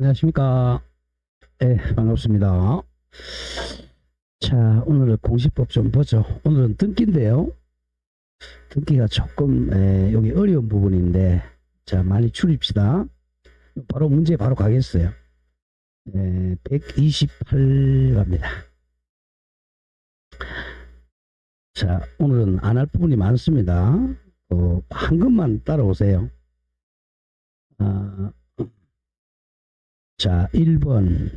안녕하십니까. 네, 반갑습니다. 자, 오늘 공시법 좀 보죠. 오늘은 등기인데요. 등기가 조금, 여기 어려운 부분인데, 자, 많이 추립시다. 바로 문제 바로 가겠어요. 128 갑니다. 자, 오늘은 안 할 부분이 많습니다. 한 것만 따라오세요. 자, 1번,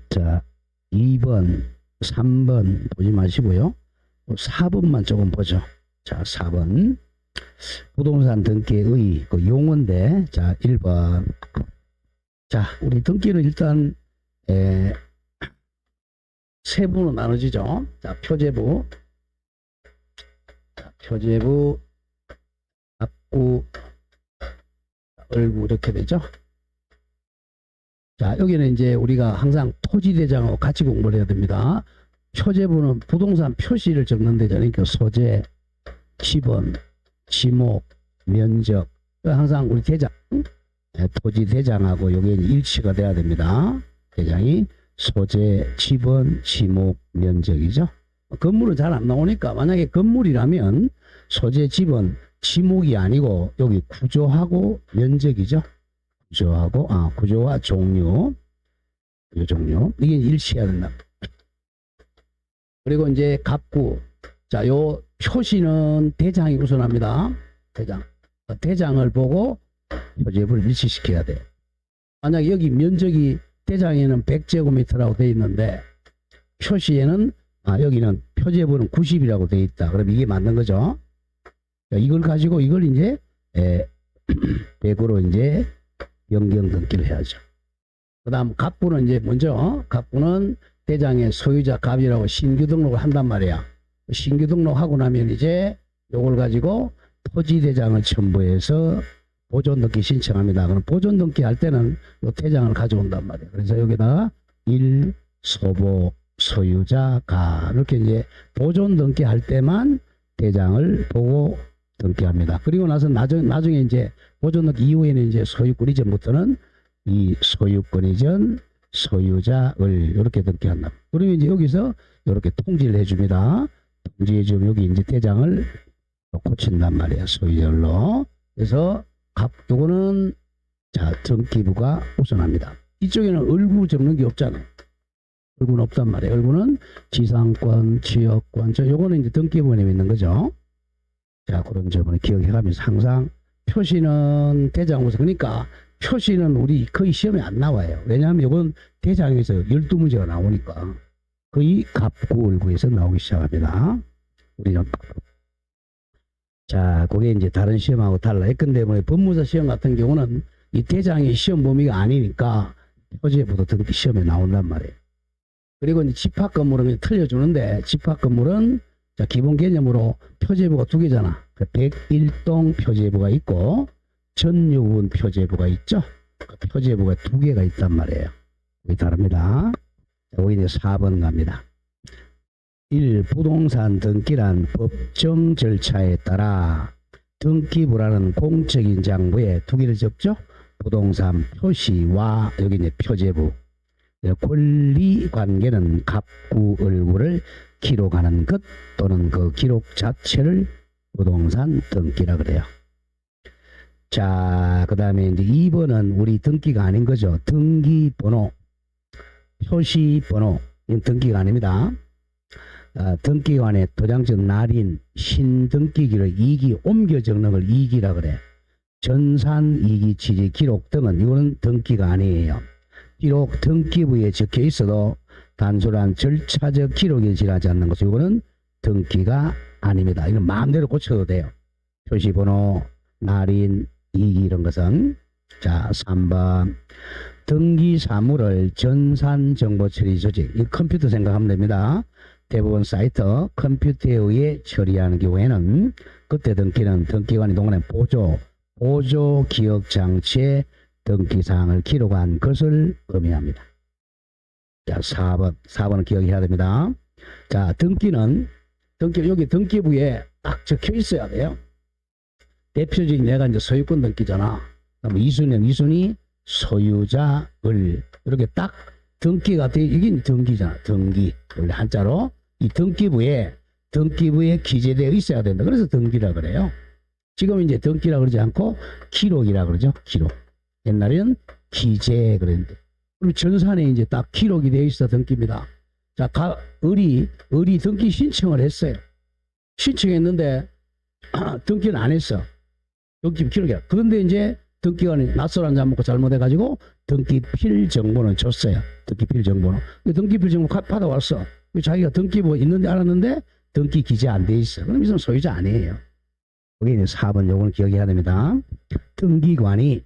자, 2번, 3번 보지 마시고요. 4번만 조금 보죠. 자, 4번. 부동산 등기의 그 용어인데, 자, 1번. 자, 우리 등기는 일단, 세부로 나눠지죠. 자, 표제부. 자, 표제부, 갑구, 을구, 이렇게 되죠. 자, 여기는 이제 우리가 항상 토지대장하고 같이 공부를 해야 됩니다. 표제부는 부동산 표시를 적는 데잖아요. 그러니까 소재, 지번, 지목, 면적. 항상 우리 대장, 토지대장하고 여기 일치가 돼야 됩니다. 대장이 소재, 지번, 지목, 면적이죠. 건물은 잘 안 나오니까 만약에 건물이라면 소재, 지번, 지목이 아니고 여기 구조하고 면적이죠. 구조와 종류, 이게 일치해야 된다. 그리고 이제 갑구. 자, 요 표시는 대장이 우선합니다. 대장을 보고 표제부를 일치시켜야 돼. 만약 여기 면적이 대장에는 100제곱미터라고 되어 있는데 표시에는 여기는 표제부는 90이라고 되어 있다. 그럼 이게 맞는 거죠. 자, 이걸 가지고 이걸 이제 100으로 이제 변경 등기를 해야죠. 그 다음 갑부는 이제 먼저 갑부는 대장의 소유자 갑이라고 신규 등록을 한단 말이야. 신규 등록하고 나면 이제 요걸 가지고 토지 대장을 첨부해서 보존 등기 신청합니다. 그럼 보존 등기 할 때는 요 대장을 가져온단 말이야. 그래서 여기다가 1 소보 소유자 갑 이렇게 이제 보존 등기 할 때만 대장을 보고 등기합니다. 그리고 나서 나중에 이제 보존 등기 이후에는 이제 소유권 이전부터는 이 소유권 이전 소유자을 이렇게 등기한다. 그러면 이제 여기서 이렇게 통지를 해줍니다. 통지해주면 여기 이제 대장을 고친단 말이에요. 소유자로. 그래서 요거는 자 등기부가 우선합니다. 이쪽에는 을구 적는 게 없잖아요. 을구는 없단 말이에요. 을구는 지상권, 지역권, 요거는 이제 등기부에 있는 거죠. 자, 그런 점을 기억해가면서 항상 표시는 대장 우선. 그러니까 표시는 우리 거의 시험에 안 나와요. 왜냐하면 이건 대장에서 12문제가 나오니까 거의 갑구, 을구에서 나오기 시작합니다. 우리는. 자, 그게 이제 다른 시험하고 달라요. 근데 뭐 법무사 시험 같은 경우는 이 대장이 시험 범위가 아니니까 표제부도 등기 시험에 나온단 말이에요. 그리고 이제 집합 건물은 틀려주는데 집합 건물은 자, 기본 개념으로 표제부가 두 개잖아. 101동 표제부가 있고 전유분 표제부가 있죠. 표제부가 두 개가 있단 말이에요. 여기 다릅니다. 오히려 4번 갑니다. 1. 부동산 등기란 법정 절차에 따라 등기부라는 공적인 장부에 두 개를 적죠. 부동산 표시와 여기 이제 표제부. 권리관계는 갑구, 을구를 기록하는 것 또는 그 기록 자체를 부동산 등기라 그래요. 자, 그 다음에 이제 2번은 우리 등기가 아닌 거죠. 등기번호, 표시번호, 이건 등기가 아닙니다. 등기관에 도장적 날인 신등기기를 2기 옮겨 적는 걸 2기라 그래. 전산 2기 취지 기록 등은 이거는 등기가 아니에요. 비록 등기부에 적혀 있어도 단순한 절차적 기록에 지나지 않는 것은 이거는 등기가 아닙니다. 이건 마음대로 고쳐도 돼요. 표시번호, 날인, 이기 이런 것은. 자, 3번 등기 사물을 전산 정보 처리 조직, 이 컴퓨터 생각하면 됩니다. 대부분 사이트 컴퓨터에 의해 처리하는 경우에는 그때 등기는 등기관이 동원한 보조 기억 장치에 등기사항을 기록한 것을 의미합니다. 자, 4번은 기억해야 됩니다. 자, 등기는 여기 등기부에 딱 적혀 있어야 돼요. 대표적인 내가 이제 소유권 등기잖아. 그럼 2순위 소유자을 이렇게 딱 등기가 돼. 이게 등기잖아. 등기. 원래 한자로 이 등기부에 기재되어 있어야 된다. 그래서 등기라 그래요. 지금 이제 등기라 그러지 않고 기록이라 그러죠. 기록. 옛날에는 기재 그랬는데. 그럼 전산에 이제 딱 기록이 되어 있어 등기입니다. 자, 을이 등기 신청을 했어요. 신청했는데 등기는 안 했어. 등기 기록이야. 그런데 이제 등기관이 낯설한 잡먹고 잘못해가지고 등기필 정보는 줬어요. 등기필 정보는. 등기필 정보 받아왔어. 자기가 등기부 있는데 알았는데 등기 기재 안 돼 있어. 그럼 이 사람 소유자 아니에요. 여기 이제 4번 요거는 기억해야 됩니다. 등기관이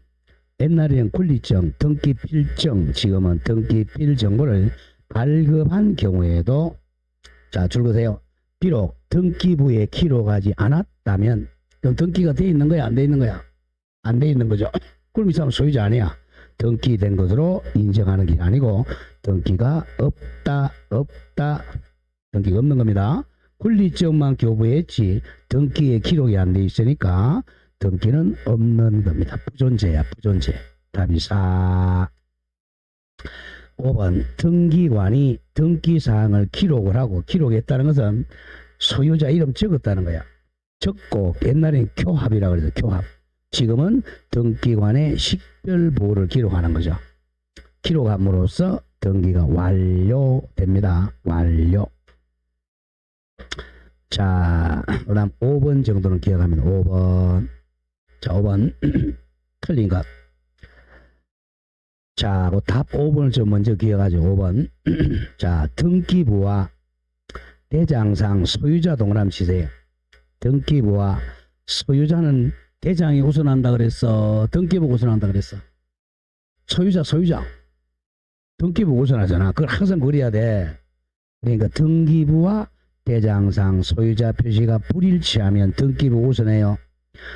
옛날에는 권리증, 등기필증, 지금은 등기필 정보를 발급한 경우에도 자 줄거세요. 비록 등기부에 기록하지 않았다면 그럼 등기가 돼 있는 거야, 안 돼 있는 거야? 안 돼 있는 거죠. 그럼 이 사람 소유자 아니야. 등기된 것으로 인정하는 게 아니고 등기가 없다. 등기가 없는 겁니다. 권리증만 교부했지 등기에 기록이 안 돼 있으니까 등기는 없는 겁니다. 부존재야, 부존재. 답이 4. 5번 등기관이 등기사항을 기록을 하고 기록했다는 것은 소유자 이름 적었다는 거야. 적고 옛날엔 교합이라고 그래서 교합. 지금은 등기관의 식별부호를 기록하는 거죠. 기록함으로써 등기가 완료됩니다. 완료. 자, 그 다음 5번 정도는 기억하면 5번. 자, 5번 틀린 것. 자, 그 답 5번을 좀 먼저 기억하죠. 5번. 자, 등기부와 대장상 소유자 동그라미 치세요. 등기부와 소유자는 대장이 우선한다 그랬어? 등기부가 우선한다 그랬어? 소유자. 등기부가 우선하잖아. 그걸 항상 그래야 돼. 그러니까 등기부와 대장상 소유자 표시가 불일치하면 등기부가 우선해요.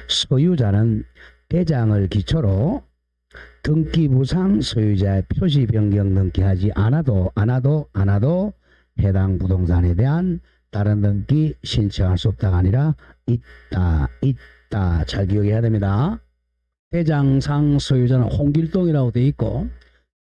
소유자는 대장을 기초로 등기부상 소유자의 표시 변경 등기하지 않아도 해당 부동산에 대한 다른 등기 신청할 수 없다가 아니라 있다. 잘 기억해야 됩니다. 대장상 소유자는 홍길동이라고 돼 있고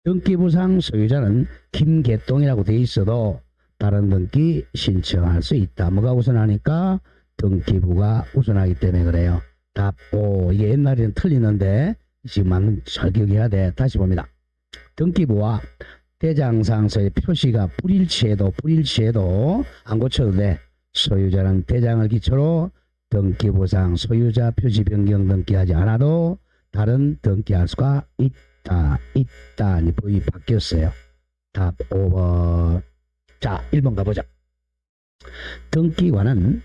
등기부상 소유자는 김계동이라고 돼 있어도 다른 등기 신청할 수 있다. 뭐가 우선하니까 등기부가 우선하기 때문에 그래요. 답 5. 이게 옛날에는 틀리는데 지금은 잘 기억해야 돼. 다시 봅니다. 등기부와 대장상서의 표시가 불일치해도 안 고쳐도 돼. 소유자는 대장을 기초로 등기부상 소유자 표시 변경 등기하지 않아도 다른 등기할 수가 있다. 법이 바뀌었어요. 답 5번. 자, 1번 가보자. 등기관은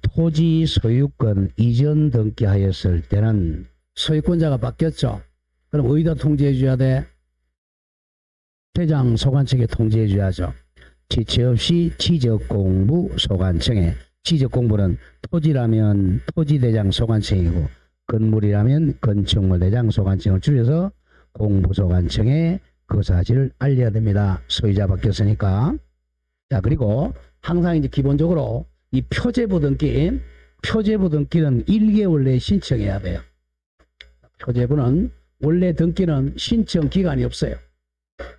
토지 소유권 이전 등기하였을 때는 소유권자가 바뀌었죠. 그럼 어디다 통지해 줘야 돼? 대장 소관청에 통지해 줘야죠. 지체 없이 지적공부 소관청에. 지적공부는 토지라면 토지대장 소관청이고 건물이라면 건축물대장 소관청을 줄여서 공부소관청에 그 사실을 알려야 됩니다. 소유자 바뀌었으니까. 자, 그리고 항상 이제 기본적으로 이 표제부 등기는 1개월 내에 신청해야 돼요. 표제부는 원래 등기는 신청 기간이 없어요.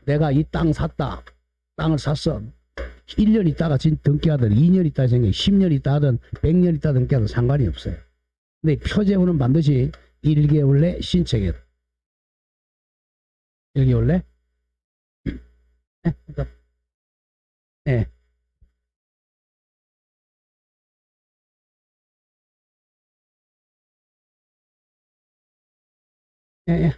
내가 이 땅 샀다. 땅을 샀어. 1년 있다가 등기하든 2년 있다 생겨 10년 있다 하든 100년 있다 등기하든 상관이 없어요. 근데 표제부는 반드시 1개월 내 신청해야 돼. 1개월 내? 네. 예.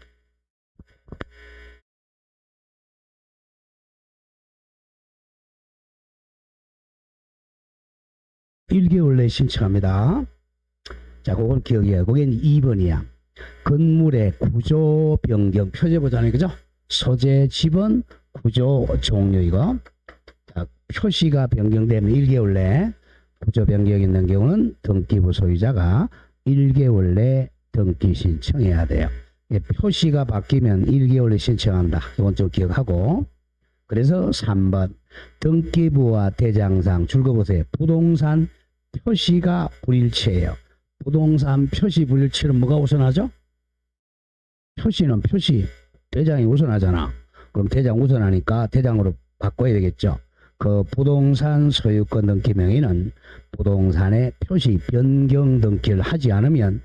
1개월 내에 신청합니다. 자, 그건 기억해요. 그게 2번이야. 건물의 구조 변경 표제보잖아요. 그죠? 소재, 지번, 구조 종류 이거. 자, 표시가 변경되면 1개월 내에 구조 변경이 있는 경우는 등기부 소유자가 1개월 내에 등기 신청해야 돼요. 표시가 바뀌면 1개월 내에 신청한다. 이건 좀 기억하고. 그래서 3번 등기부와 대장상 줄거보세요. 부동산 표시가 불일치해요. 부동산 표시 불일치는 뭐가 우선하죠? 표시는 표시. 대장이 우선하잖아. 그럼 대장 우선하니까 대장으로 바꿔야 되겠죠. 그 부동산 소유권 등기 명의는 부동산의 표시 변경 등기를 하지 않으면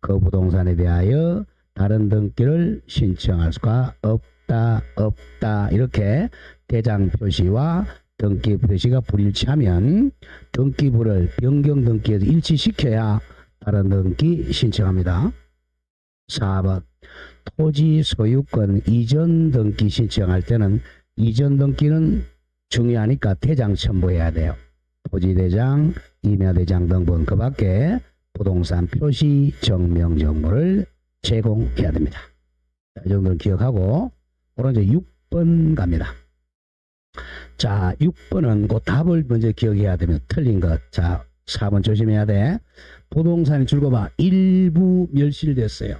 그 부동산에 대하여 다른 등기를 신청할 수가 없다. 이렇게 대장 표시와 등기 표시가 불일치하면 등기부를 변경 등기에서 일치시켜야 다른 등기 신청합니다. 4번 토지 소유권 이전 등기 신청할 때는 이전 등기는 중요하니까 대장 첨부해야 돼요. 토지대장, 임야대장 등본 그 밖에 부동산 표시 증명 정보를 제공해야 됩니다. 자, 이 정도는 기억하고 오늘 이제 6번 갑니다. 자, 6번은 그 답을 먼저 기억해야 되면 틀린 것. 자, 4번 조심해야 돼. 부동산이 줄거봐 일부 멸실됐어요.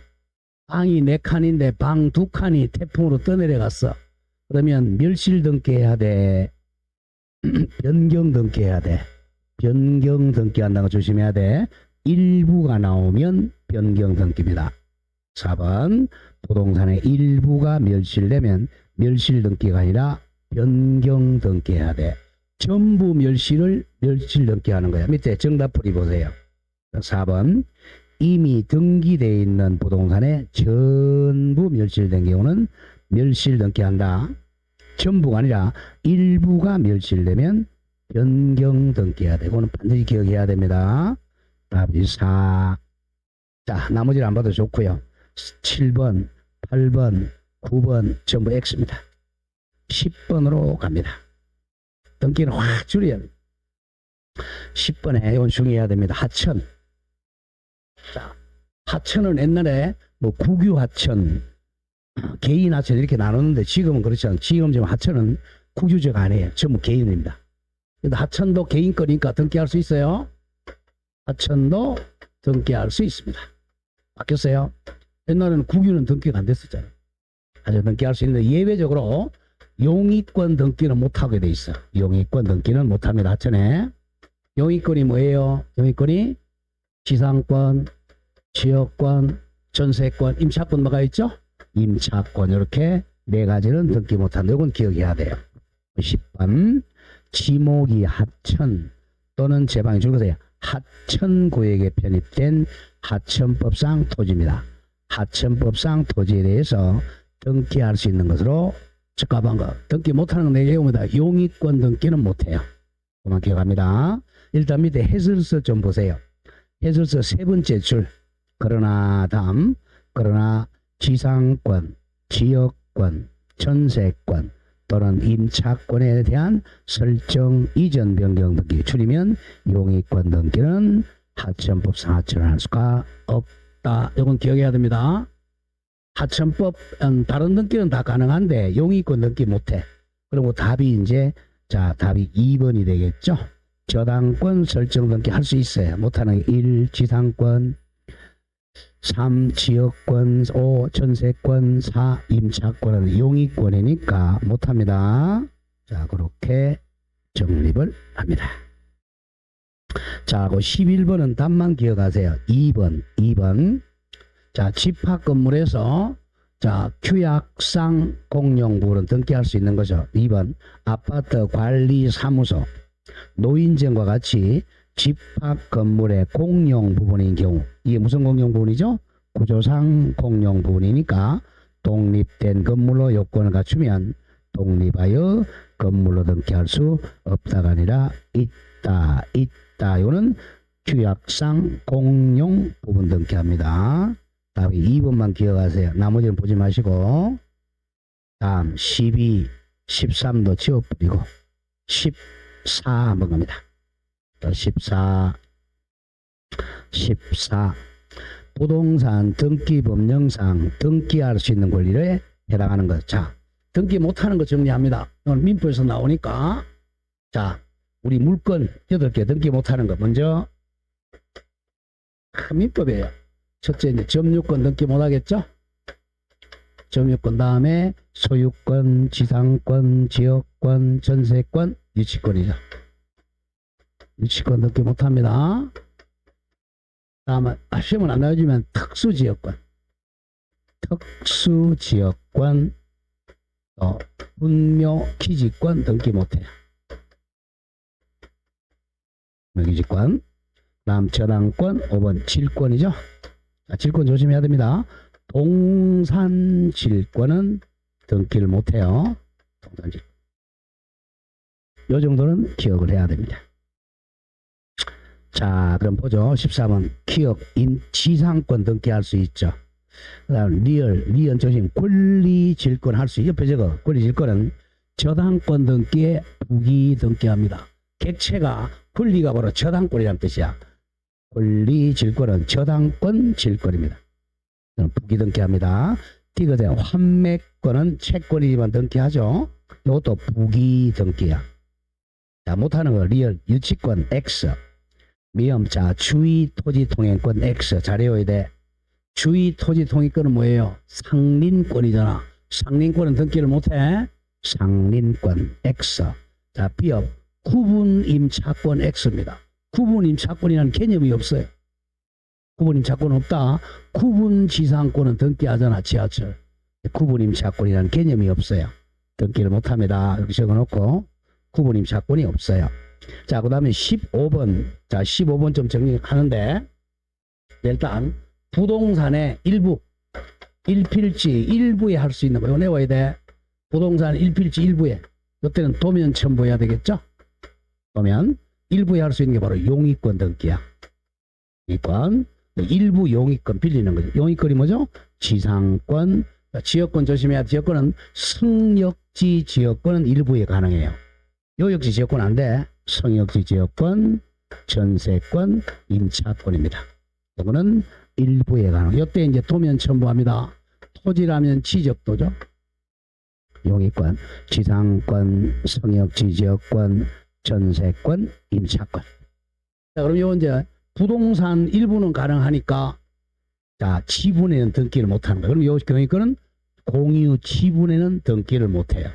방이 4칸인데 방 2칸이 태풍으로 떠내려갔어. 그러면 멸실 등기해야 돼. 변경 등기해야 돼. 변경 등기한다는 거 조심해야 돼. 일부가 나오면 변경 등기입니다. 4번 부동산의 일부가 멸실되면 멸실 등기가 아니라 변경 등기해야 돼. 전부 멸실 등기하는 거야. 밑에 정답풀이 보세요. 4번 이미 등기되어 있는 부동산에 전부 멸실된 경우는 멸실 등기한다. 전부가 아니라 일부가 멸실되면 변경 등기해야 돼. 이거는 반드시 기억해야 됩니다. 답이 4. 자, 나머지를 안 봐도 좋고요. 7번, 8번, 9번 전부 X입니다. 10번으로 갑니다. 등기는 확 줄여야 됩니다. 10번에 이건 중요해야 됩니다. 하천. 자, 하천은 옛날에 뭐 국유 하천, 개인 하천 이렇게 나눴는데 지금은 그렇지 않아요. 지금 하천은 국유제가 아니에요. 전부 개인입니다. 근데 하천도 개인 거니까 등기할 수 있어요. 하천도 등기할 수 있습니다. 바뀌었어요. 옛날에는 국유는 등기가 안 됐었잖아요. 아주 등기할 수 있는데 예외적으로 용익권 등기는 못하게 돼 있어. 용익권 등기는 못합니다. 하천에. 용익권이 뭐예요? 용익권이 지상권, 지역권, 전세권, 임차권 뭐가 있죠? 임차권 이렇게 4가지는 등기 못한다. 이건 기억해야 돼요. 10번 지목이 하천 또는 제방이 줄거세요. 하천구역에 편입된 하천법상 토지입니다. 하천법상 토지에 대해서 등기할 수 있는 것으로 적합한 것. 등기 못하는 건 4개입니다. 용익권 등기는 못해요. 그만 기억합니다. 일단 밑에 해설서 좀 보세요. 해설서 3번째 줄. 그러나 다음 그러나 지상권, 지역권, 전세권 또는 임차권에 대한 설정 이전 변경 등기 줄이면 용익권 등기는 하천법상 하천을 할 수가 없다. 이건 기억해야 됩니다. 하천법 다른 등기는 다 가능한데 용익권 등기 못해. 그리고 답이 이제 자 답이 2번이 되겠죠. 저당권 설정 등기 할 수 있어요. 못하는 1 지상권, 3 지역권, 5 전세권, 4 임차권은 용익권이니까 못합니다. 자 그렇게 정립을 합니다. 자, 그 11번은 답만 기억하세요. 2번. 자, 집합 건물에서 자, 규약상 공용 부분은 등기할 수 있는 거죠. 2번 아파트 관리 사무소 노인정과 같이 집합 건물의 공용 부분인 경우 이게 무슨 공용 부분이죠? 구조상 공용 부분이니까 독립된 건물로 요건을 갖추면 독립하여 건물로 등기할 수 없다가 아니라 있다. 이거는 규약상 공용 부분 등기합니다. 답이 2번만 기억하세요. 나머지는 보지 마시고 다음 12, 13도 지워버리고 14 한번 갑니다. 14 부동산 등기 법령상 등기할 수 있는 권리에 해당하는 것. 자, 등기 못하는 거 정리합니다. 오늘 민법에서 나오니까 자 우리 물건 8개 등기 못하는 거 먼저 민법이에요. 첫째 이제 점유권 등기 못하겠죠. 점유권 다음에 소유권, 지상권, 지역권, 전세권, 유치권이죠. 유치권 등기 못합니다. 다음은 시험은 안 나와주면 특수지역권. 특수지역권, 분묘기지권 등기 못해요. 분묘기지권. 다음 저당권 5번 질권이죠. 자, 질권 조심해야 됩니다. 동산질권은 등기를 못해요. 동산질권. 이 정도는 기억을 해야 됩니다. 자, 그럼 보죠. 13번 기억 임지상권 등기할 수 있죠. 그 다음 리언 조심 권리질권 할 수 있죠. 옆에 저거 권리질권은 저당권 등기에 부기 등기합니다. 객체가 권리가 바로 저당권이라는 뜻이야. 권리질권은 저당권 질권입니다. 부기 등기합니다. 띠거제 환매권은 채권이지만 등기하죠. 이것도 부기 등기야. 자, 못하는 거 리얼 유치권 X. 미음 자 주의 토지 통행권 X 잘 외워야 돼. 주의 토지 통행권은 뭐예요? 상린권이잖아. 상린권은 등기를 못해. 상린권 X. 자, 비업 구분 임차권 X입니다. 구분 임차권이라는 개념이 없어요. 구분 임차권 없다. 구분 지상권은 등기하잖아. 지하철. 구분 임차권이라는 개념이 없어요. 등기를 못합니다. 이렇게 적어놓고 구분 임차권이 없어요. 자, 그 다음에 15번. 자, 15번 좀 정리하는데, 일단, 부동산의 일부, 일필지 일부에 할 수 있는 거, 이거 내워야 돼. 부동산 일필지 일부에. 이때는 도면 첨부해야 되겠죠? 도면. 일부에 할 수 있는 게 바로 용의권 등기야. 용의권. 일부 용의권 빌리는 거죠. 용의권이 뭐죠? 지상권. 지역권 조심해야 돼. 지역권은 승역지 지역권은 일부에 가능해요. 요역지 지역권 안 돼. 성역지 지역권, 전세권, 임차권입니다. 이거는 일부에 가능. 이때 이제 도면 첨부합니다. 토지라면 지적도죠. 용의권, 지상권, 성역지 지역권, 전세권, 임차권. 자, 그럼 요 이제 부동산 일부는 가능하니까 자, 지분에는 등기를 못 하는 거예요. 그럼 요 경의권은 공유 지분에는 등기를 못 해요.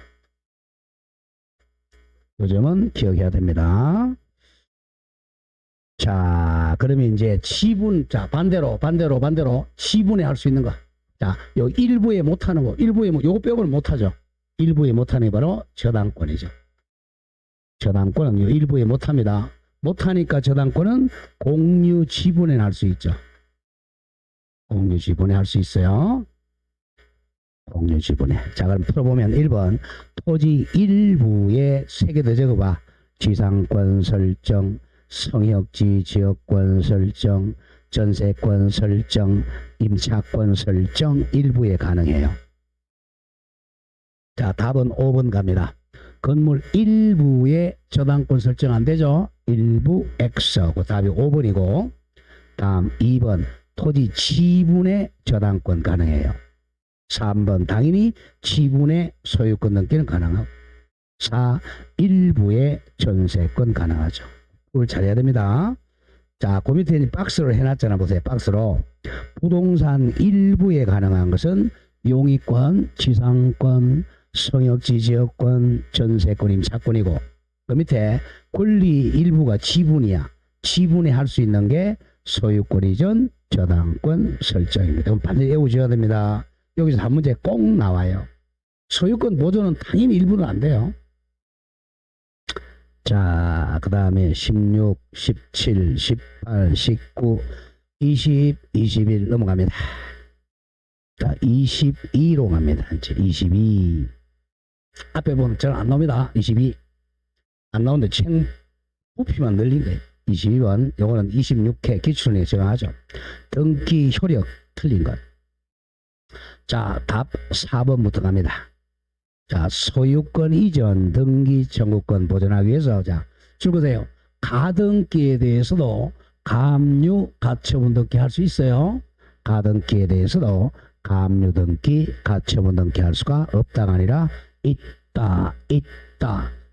요 점은 기억해야 됩니다. 자, 그러면 이제 지분, 자, 반대로 지분에 할 수 있는 거. 자, 요 일부에 못 하는 거. 일부에 뭐, 요거 빼고는 못 하죠. 일부에 못 하는 게 바로 저당권이죠. 저당권은 요 일부에 못 합니다. 못 하니까 저당권은 공유 지분에 할 수 있죠. 공유 지분에 할 수 있어요. 공유 지분에. 자, 그럼 풀어보면 1번 토지 일부에 3개 더 적어봐. 지상권 설정, 성역지 지역권 설정, 전세권 설정, 임차권 설정 일부에 가능해요. 자, 답은 5번 갑니다. 건물 일부에 저당권 설정 안 되죠? 일부 X. 그 답이 5번이고, 다음 2번 토지 지분에 저당권 가능해요. 3번 당연히 지분의 소유권 등기는 가능하고 4. 일부의 전세권 가능하죠. 그걸 잘해야 됩니다. 자, 그 밑에 박스로 해놨잖아. 보세요. 박스로 부동산 일부에 가능한 것은 용의권, 지상권, 성역지 지역권, 전세권, 임차권이고 그 밑에 권리 일부가 지분이야. 지분에 할 수 있는 게 소유권 이전 저당권 설정입니다. 그럼 반드시 외우셔야 됩니다. 여기서 한 문제 꼭 나와요. 소유권 보존은 당연히 일부는 안 돼요. 자, 그 다음에 16, 17, 18, 19, 20, 21 넘어갑니다. 자, 22로 갑니다. 이제 22. 앞에 보면 잘 안 나옵니다. 22. 안 나오는데 책 부피만 늘린 거예요. 22번. 요거는 26회 기출문제 정하죠. 등기 효력 틀린 것. 자, 답 4번부터 갑니다. 자, 소유권 이전 등기 청구권 보존하기 위해서 자, 줄거세요. 가등기에 대해서도 가압류 가처분 등기 할 수 있어요. 가등기에 대해서도 가압류 등기 가처분 등기 할 수가 없다가 아니라 있다.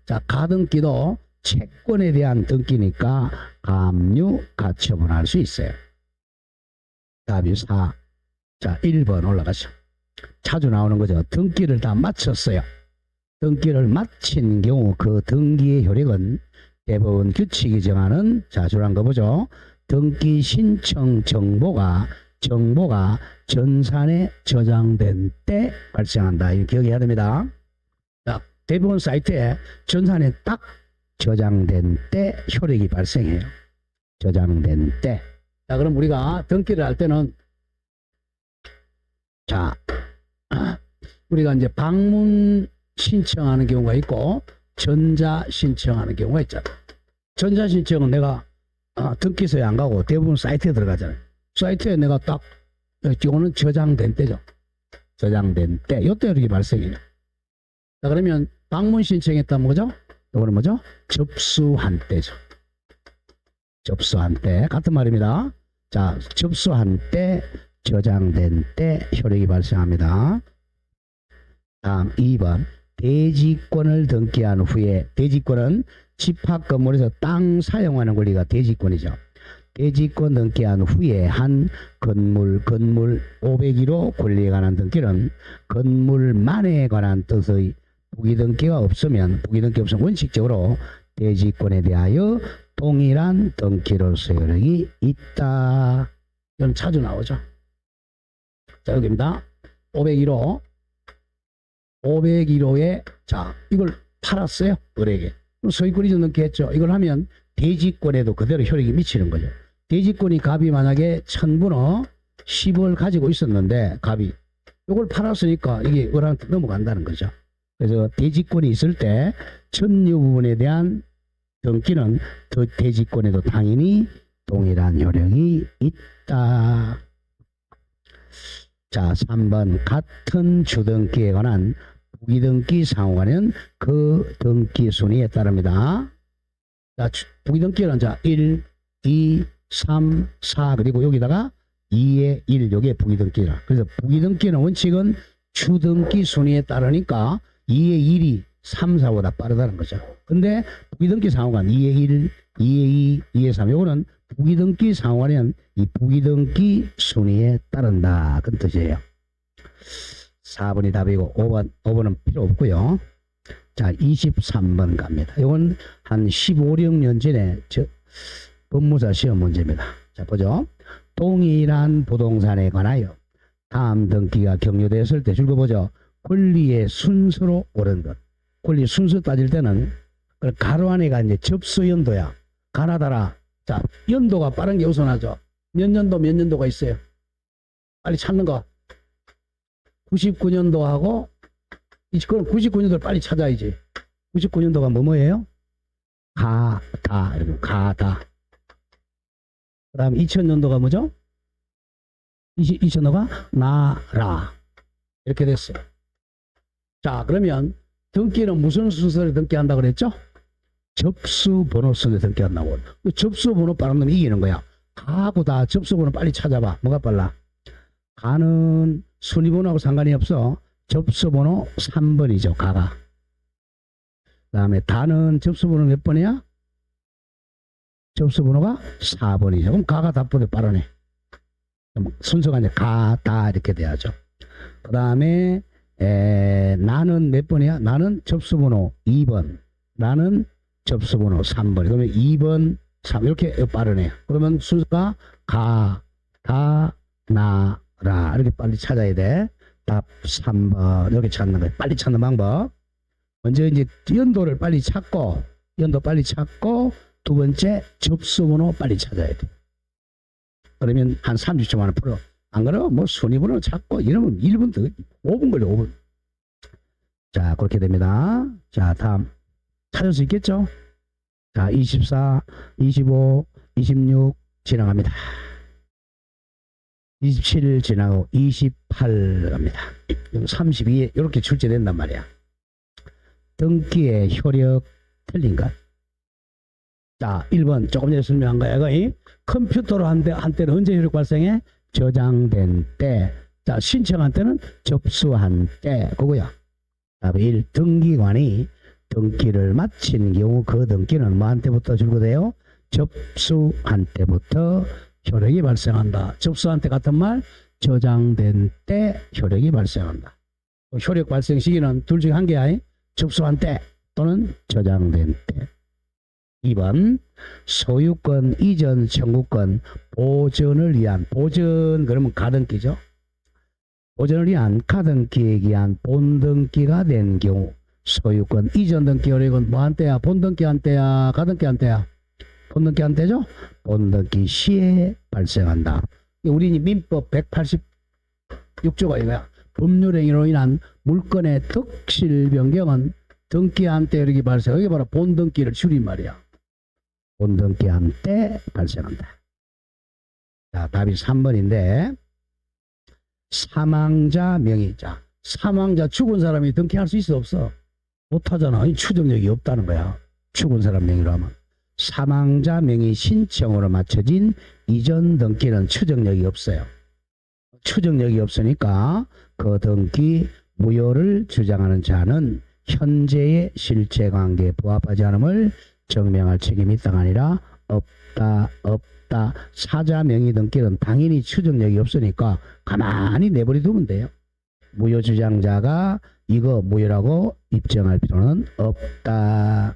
자, 가등기도 채권에 대한 등기니까 가압류 가처분 할 수 있어요. 답이 4. 자, 1번 올라가죠. 자주 나오는 거죠. 등기를 다 마쳤어요. 등기를 마친 경우 그 등기의 효력은 대법원 규칙이 정하는 자주란 거 보죠. 등기 신청 정보가 정보가 전산에 저장된 때 발생한다. 이거 기억해야 됩니다. 자, 대부분 사이트에 전산에 딱 저장된 때 효력이 발생해요. 저장된 때. 자, 그럼 우리가 등기를 할 때는 자, 우리가 이제 방문 신청하는 경우가 있고 전자 신청하는 경우가 있잖아. 전자 신청은 내가 등기소에 안 가고 대부분 사이트에 들어가잖아요. 사이트에 내가 딱 이거는 저장된 때죠. 저장된 때. 요때 이렇게 발생해요. 자, 그러면 방문 신청했다면 뭐죠? 이거는 뭐죠? 접수한 때죠. 접수한 때. 같은 말입니다. 자, 접수한 때, 저장된 때 효력이 발생합니다. 다음 2번. 대지권을 등기한 후에, 대지권은 집합 건물에서 땅 사용하는 권리가 대지권이죠. 대지권 등기한 후에 한 건물 501호 권리에 관한 등기는 건물만에 관한 뜻의 부기등기가 없으면 원칙적으로 대지권에 대하여 동일한 등기로서의 효력이 있다. 이건 자주 나오죠. 자, 여기입니다. 501호에 자, 이걸 팔았어요. 을에게. 소유권이 좀 넘겠죠. 이걸 하면 대지권에도 그대로 효력이 미치는 거죠. 대지권이 갑이 만약에 1000분의 10을 가지고 있었는데 갑이 이걸 팔았으니까 이게 을한테 넘어간다는 거죠. 그래서 대지권이 있을 때 전유 부분에 대한 등기는 그 대지권에도 당연히 동일한 효력이 있다. 자, 3번. 같은 주등기에 관한 부기등기 상호간은 그 등기 순위에 따릅니다. 자, 부기등기는 자 1, 2, 3, 4 그리고 여기다가 2의 1 요게 부기등기라. 그래서 부기등기는 원칙은 주등기 순위에 따르니까 2의 1이 3, 4보다 빠르다는 거죠. 근데 부기등기 상호간 2의 1, 2의 2, 2의 3 요거는 부기등기 상호간은 이 부기등기 순위에 따른다. 그런 뜻이에요. 4번이 답이고 5번은 필요 없고요. 자, 23번 갑니다. 이건 한 15, 16년 전에 법무사 시험 문제입니다. 자, 보죠. 동일한 부동산에 관하여 다음 등기가 격려되었을 때 읽어보죠. 권리의 순서로 옳은 것. 권리 순서 따질 때는 가로 안에가 이제 접수 연도야. 가나다라. 자, 연도가 빠른 게 우선하죠. 몇 년도가 있어요. 빨리 찾는 거. 99년도하고 그럼 99년도를 빨리 찾아야지. 99년도가 뭐예요? 가다. 이렇게 가다. 그 다음 2000년도가 뭐죠? 2000년도가 나라. 이렇게 됐어요. 자, 그러면 등기는 무슨 순서를 등기한다고 그랬죠? 접수번호 순서를 등기한다고. 접수번호 빠르면 이기는 거야. 가하고 다 접수번호 빨리 찾아봐. 뭐가 빨라? 가는 순위번호하고 상관이 없어. 접수번호 3번이죠. 가가. 그 다음에 다는 접수번호 몇 번이야? 접수번호가 4번이죠. 그럼 가가 답보다 빠르네. 순서가 이제 가, 다 이렇게 돼야죠. 그 다음에 나는 몇 번이야? 나는 접수번호 2번. 나는 접수번호 3번. 그러면 2번, 3 이렇게 빠르네요. 그러면 순서가 가, 다, 나, 라 이렇게 빨리 찾아야 돼. 답 3번 이렇게 찾는 거예요. 빨리 찾는 방법. 먼저 이제 연도를 빨리 찾고 두 번째 접수번호 빨리 찾아야 돼. 그러면 한 30초 만에 풀어. 안 그러면 뭐 순위번호 찾고 이러면 1분 더 5분 걸려 5분. 자, 그렇게 됩니다. 자, 다음 찾을 수 있겠죠? 자, 24, 25, 26 지나갑니다. 27 지나고 28 갑니다. 32에 이렇게 출제된단 말이야. 등기의 효력 틀린 것. 자, 1번 조금 전에 설명한 거야. 이거 컴퓨터로 한때는 언제 효력 발생해? 저장된 때. 자, 신청한 때는 접수한 때. 그거야. 답 1. 등기관이 등기를 마친 경우 그 등기는 뭐한테부터 줄거돼요? 접수한 때부터 효력이 발생한다. 접수한 때 같은 말, 저장된 때 효력이 발생한다. 효력 발생 시기는 둘 중에 한 개야. 접수한 때 또는 저장된 때. 2번 소유권 이전 청구권 보전을 위한 보전 그러면 가등기죠. 보전을 위한 가등기에 의한 본등기가 된 경우 소유권 이전 등기 어력은 뭐 한때야? 본등기 한때야? 가등기 한때야? 본등기 한때죠? 본등기 시에 발생한다. 우리 민법 186조가 이거야. 법률행위로 인한 물건의 득실 변경은 등기 한때 여력이 발생. 여기 바로 본등기를 줄인 말이야. 본등기 한때 발생한다. 자, 답이 3번인데 사망자 명의자. 사망자 죽은 사람이 등기할 수 있어 없어? 못하잖아. 추정력이 없다는 거야. 죽은 사람 명의로 하면. 사망자 명의 신청으로 맞춰진 이전 등기는 추정력이 없어요. 추정력이 없으니까 그 등기 무효를 주장하는 자는 현재의 실체관계에 부합하지 않음을 증명할 책임이 있다가 아니라 없다. 사자 명의 등기는 당연히 추정력이 없으니까 가만히 내버려 두면 돼요. 무효 주장자가 이거 무효라고 입증할 필요는 없다.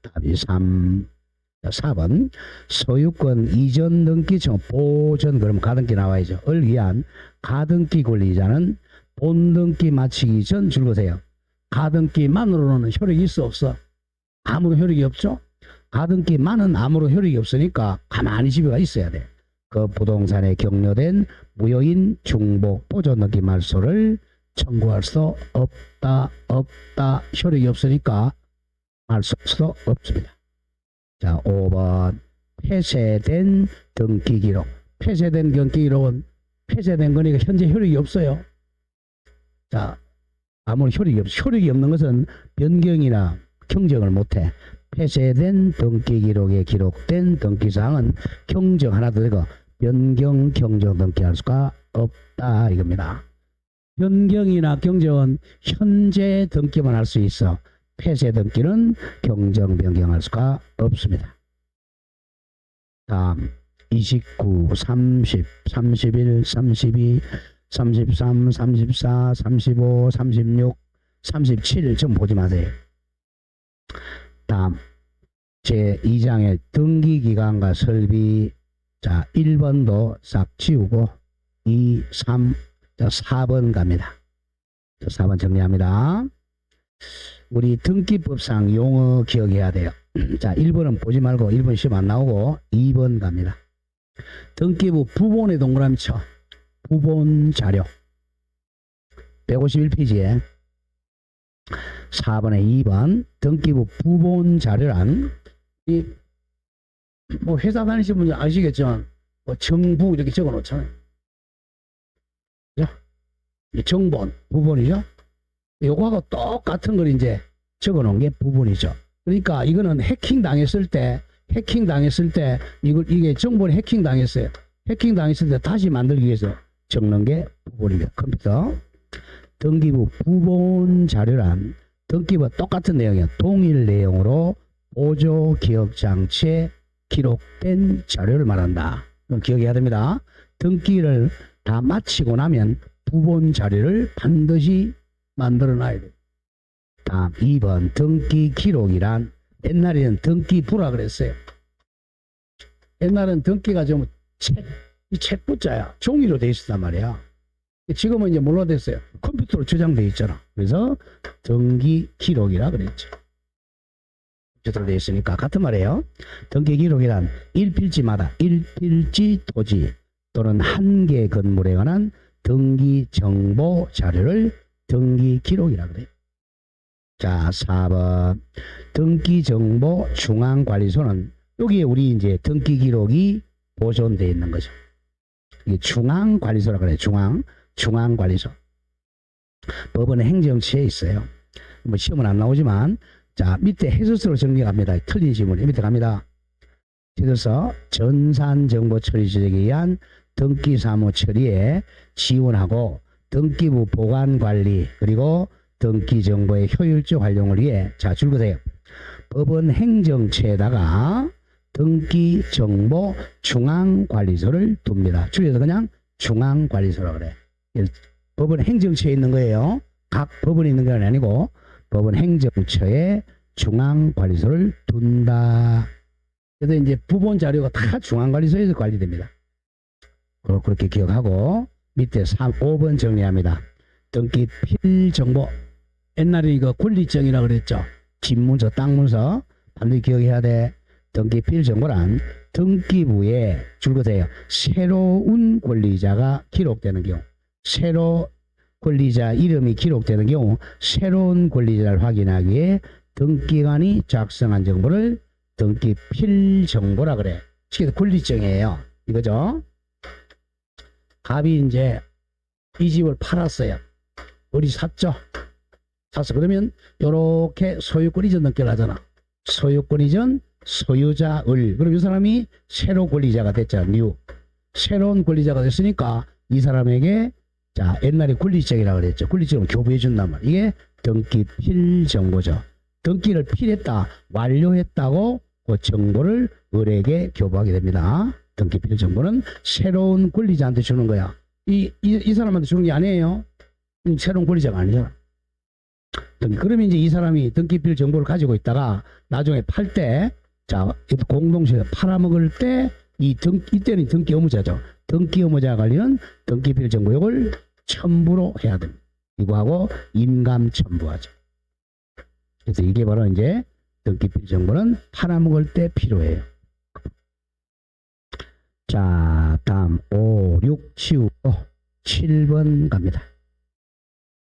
답이 4번 소유권 이전 등기 청 보전 그럼 가등기 나와야죠. 을 위한 가등기 권리자는 본등기 마치기 전 줄거세요. 가등기만으로는 효력이 있어 없어? 아무런 효력이 없죠. 가등기만은 아무런 효력이 없으니까 가만히 집에가 있어야 돼. 그 부동산에 격려된 무효인 중복 보존 등기 말소를 청구할 수 없다. 효력이 없으니까 말소도 없습니다. 자, 5번 폐쇄된 등기 기록. 폐쇄된 등기 기록은 폐쇄된 거니까 현재 효력이 없어요. 자, 아무런 효력이 없어. 효력이 없는 것은 변경이나 경정을 못해. 폐쇄된 등기 기록에 기록된 등기사항은 경정 하나 더 되고 변경 경정 등기할 수가 없다 이겁니다. 변경이나 경정은 현재 등기만 할 수 있어. 폐쇄 등기는 경정 변경할 수가 없습니다. 다음 29, 30, 31, 32, 33, 34, 35, 36, 37 좀 보지 마세요. 다음 제2장의 등기기간과 설비. 자, 1번도 싹 지우고 2, 3, 4번 갑니다. 4번 정리합니다. 우리 등기법상 용어 기억해야 돼요. 자, 1번은 보지 말고 1번 시험 안 나오고 2번 갑니다. 등기부 부본에 동그라미 쳐. 부본 자료 151페이지에 4번에 2번 등기부 부본 자료란 뭐 회사 다니시는 분들 아시겠지만 뭐 정부 이렇게 적어 놓잖아요. 정본 부본이죠. 요거하고 똑같은 걸 이제 적어 놓은 게 부본이죠. 그러니까 이거는 해킹 당했을 때 이게 정본이 해킹 당했어요. 해킹 당했을 때 다시 만들기 위해서 적는 게 부본입니다. 컴퓨터. 등기부 부본 자료란 등기부와 똑같은 내용이야. 동일 내용으로 보조 기억 장치에 기록된 자료를 말한다. 그럼 기억해야 됩니다. 등기를 다 마치고 나면 부본 자료를 반드시 만들어 놔야 돼요. 다음 2번 등기 기록이란 옛날에는 등기부라 그랬어요. 옛날엔 등기가 좀 책부자야. 종이로 돼 있었단 말이야. 지금은 이제 뭘로 됐어요? 컴퓨터로 저장돼 있잖아. 그래서 등기 기록이라 그랬죠. 컴퓨터로 돼 있으니까 같은 말이에요. 등기 기록이란 1필지마다 1필지 토지 또는 한 개 건물에 관한 등기 정보 자료를 등기 기록이라 그래요. 자, 4번 등기 정보 중앙관리소는 여기에 우리 이제 등기 기록이 보존되어 있는 거죠. 이게 중앙관리소라 그래요. 중앙관리소. 법원 행정처에 있어요. 뭐 시험은 안 나오지만 자, 밑에 해설서로 정리합니다. 틀린 지문이 밑에 갑니다. 해설서 전산정보 처리 지적에 의한 등기사무 처리에 지원하고 등기부 보관관리 그리고 등기정보의 효율적 활용을 위해 자, 줄거세요. 법원 행정처에다가 등기정보 중앙관리소를 둡니다. 줄여서 그냥 중앙관리소라고 그래. 법원 행정처에 있는 거예요. 각 법원에 있는 건 아니고 법원 행정처에 중앙관리소를 둔다. 그래서 이제 부본 자료가 다 중앙관리소에서 관리됩니다. 그렇게 기억하고 밑에 5번 정리합니다. 등기 필정보. 옛날에 이거 권리증이라고 그랬죠. 집문서, 땅문서 반드시 기억해야 돼. 등기 필정보란 등기부에 줄거세요. 새로운 권리자가 기록되는 경우, 새로 권리자 이름이 기록되는 경우 새로운 권리자를 확인하기 위해 등기관이 작성한 정보를 등기 필정보라 그래. 이게 권리증이에요. 이거죠. 갑이 이제 이 집을 팔았어요. 우리 샀죠. 샀어. 그러면 요렇게 소유권 이전 등기를 하잖아. 소유권 이전 소유자을. 그럼 이 사람이 새로 권리자가 됐잖아. 뉴. 새로운 권리자가 됐으니까 이 사람에게 자 옛날에 권리증이라고 그랬죠. 권리증을 교부해 준단 말이야. 이게 등기 필정보죠. 등기를 필했다, 완료했다고 그 정보를 을에게 교부하게 됩니다. 등기 필정보는 새로운 권리자한테 주는 거야. 이 사람한테 주는 게 아니에요. 새로운 권리자가 아니잖아. 그러면 이제 이 사람이 등기필 정보를 가지고 있다가 나중에 팔 때, 자, 공동시에 팔아먹을 때, 이때는 등기 의무자죠. 등기 의무자 관리는 등기필 정보 요걸 첨부로 해야 됩니다. 이거하고 인감 첨부하죠. 그래서 이게 바로 이제 등기필 정보는 팔아먹을 때 필요해요. 자, 다음 5, 6 치우고 7번 갑니다.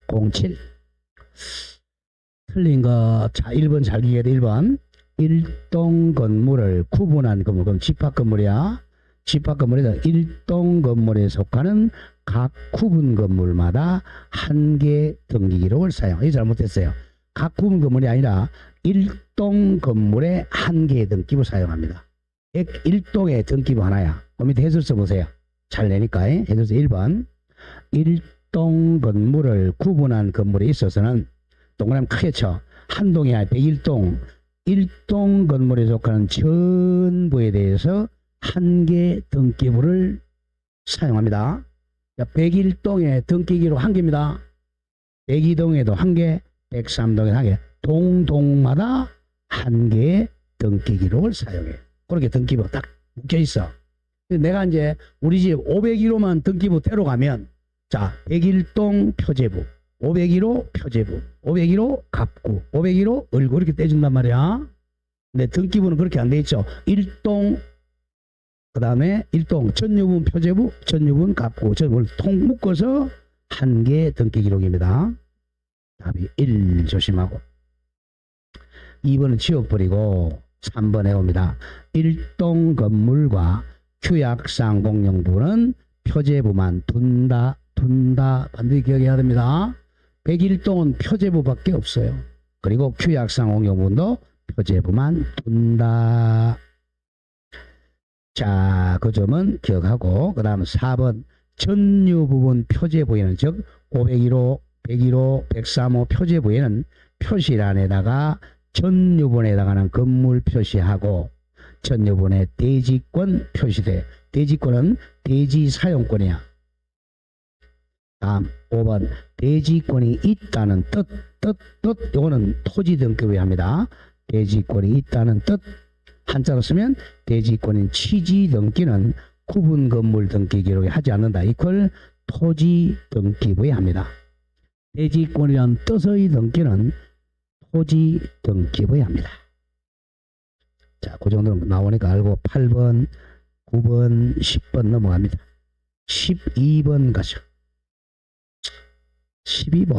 07. 틀린 거, 자, 1번 잘 기억해야 돼. 1번. 일동 건물을 구분한 건물, 그럼 집합 건물이야. 집합 건물에서 일동 건물에 속하는 각 구분 건물마다 한 개 등기 기록을 사용. 이거 잘못했어요. 각 구분 건물이 아니라 일동 건물에 한 개의 등기부 사용합니다. 일동의 등기부 하나야. 그 밑에 해설서 보세요. 잘 내니까. 해설서 1번. 일동 건물을 구분한 건물에 있어서는 동그라미 크게 쳐. 한 동이 아니라 101동. 일동 건물에 속하는 전부에 대해서 한 개 등기부를 사용합니다. 101동의 등기기록 한 개입니다. 102동에도 한 개, 103동에도 한 개. 동동마다 한 개의 등기기록을 사용해요. 그렇게 등기부가 딱 묶여 있어. 내가 이제 우리 집 501호만 등기부 떼러 가면 자 101동 표제부, 501호 표제부, 501호 갑구, 501호 을구 이렇게 떼준단 말이야. 근데 등기부는 그렇게 안 돼 있죠. 1동 그 다음에 1동 전유분 표제부, 전유분 갑구, 전유분 통 묶어서 한 개 등기 기록입니다. 답이 1 조심하고 2번은 지워버리고 3번 해봅니다. 1동 건물과 규약상 공용부는 표제부만 둔다 반드시 기억해야 됩니다. 101동은 표제부밖에 없어요. 그리고 규약상 공용부도 표제부만 둔다. 자, 그 점은 기억하고 그 다음 4번 전유부분 표제부에는 즉 501호, 101호, 103호 표제부에는 표시란에다가 전유분에 해당하는 건물 표시하고 전유분의 대지권 표시돼. 대지권은 대지 사용권이야. 다음 5번 대지권이 있다는 뜻. 요거는 토지 등급에 합니다. 대지권이 있다는 뜻. 한자로 쓰면 대지권인 취지 등기는 구분 건물 등기 기록에 하지 않는다. 이걸 토지 등기부에 합니다. 대지권이란 뜻의 등기는 토지 등기부에 합니다. 자, 그 정도는 나오니까 알고 8번, 9번, 10번 넘어갑니다. 12번 가죠. 12번.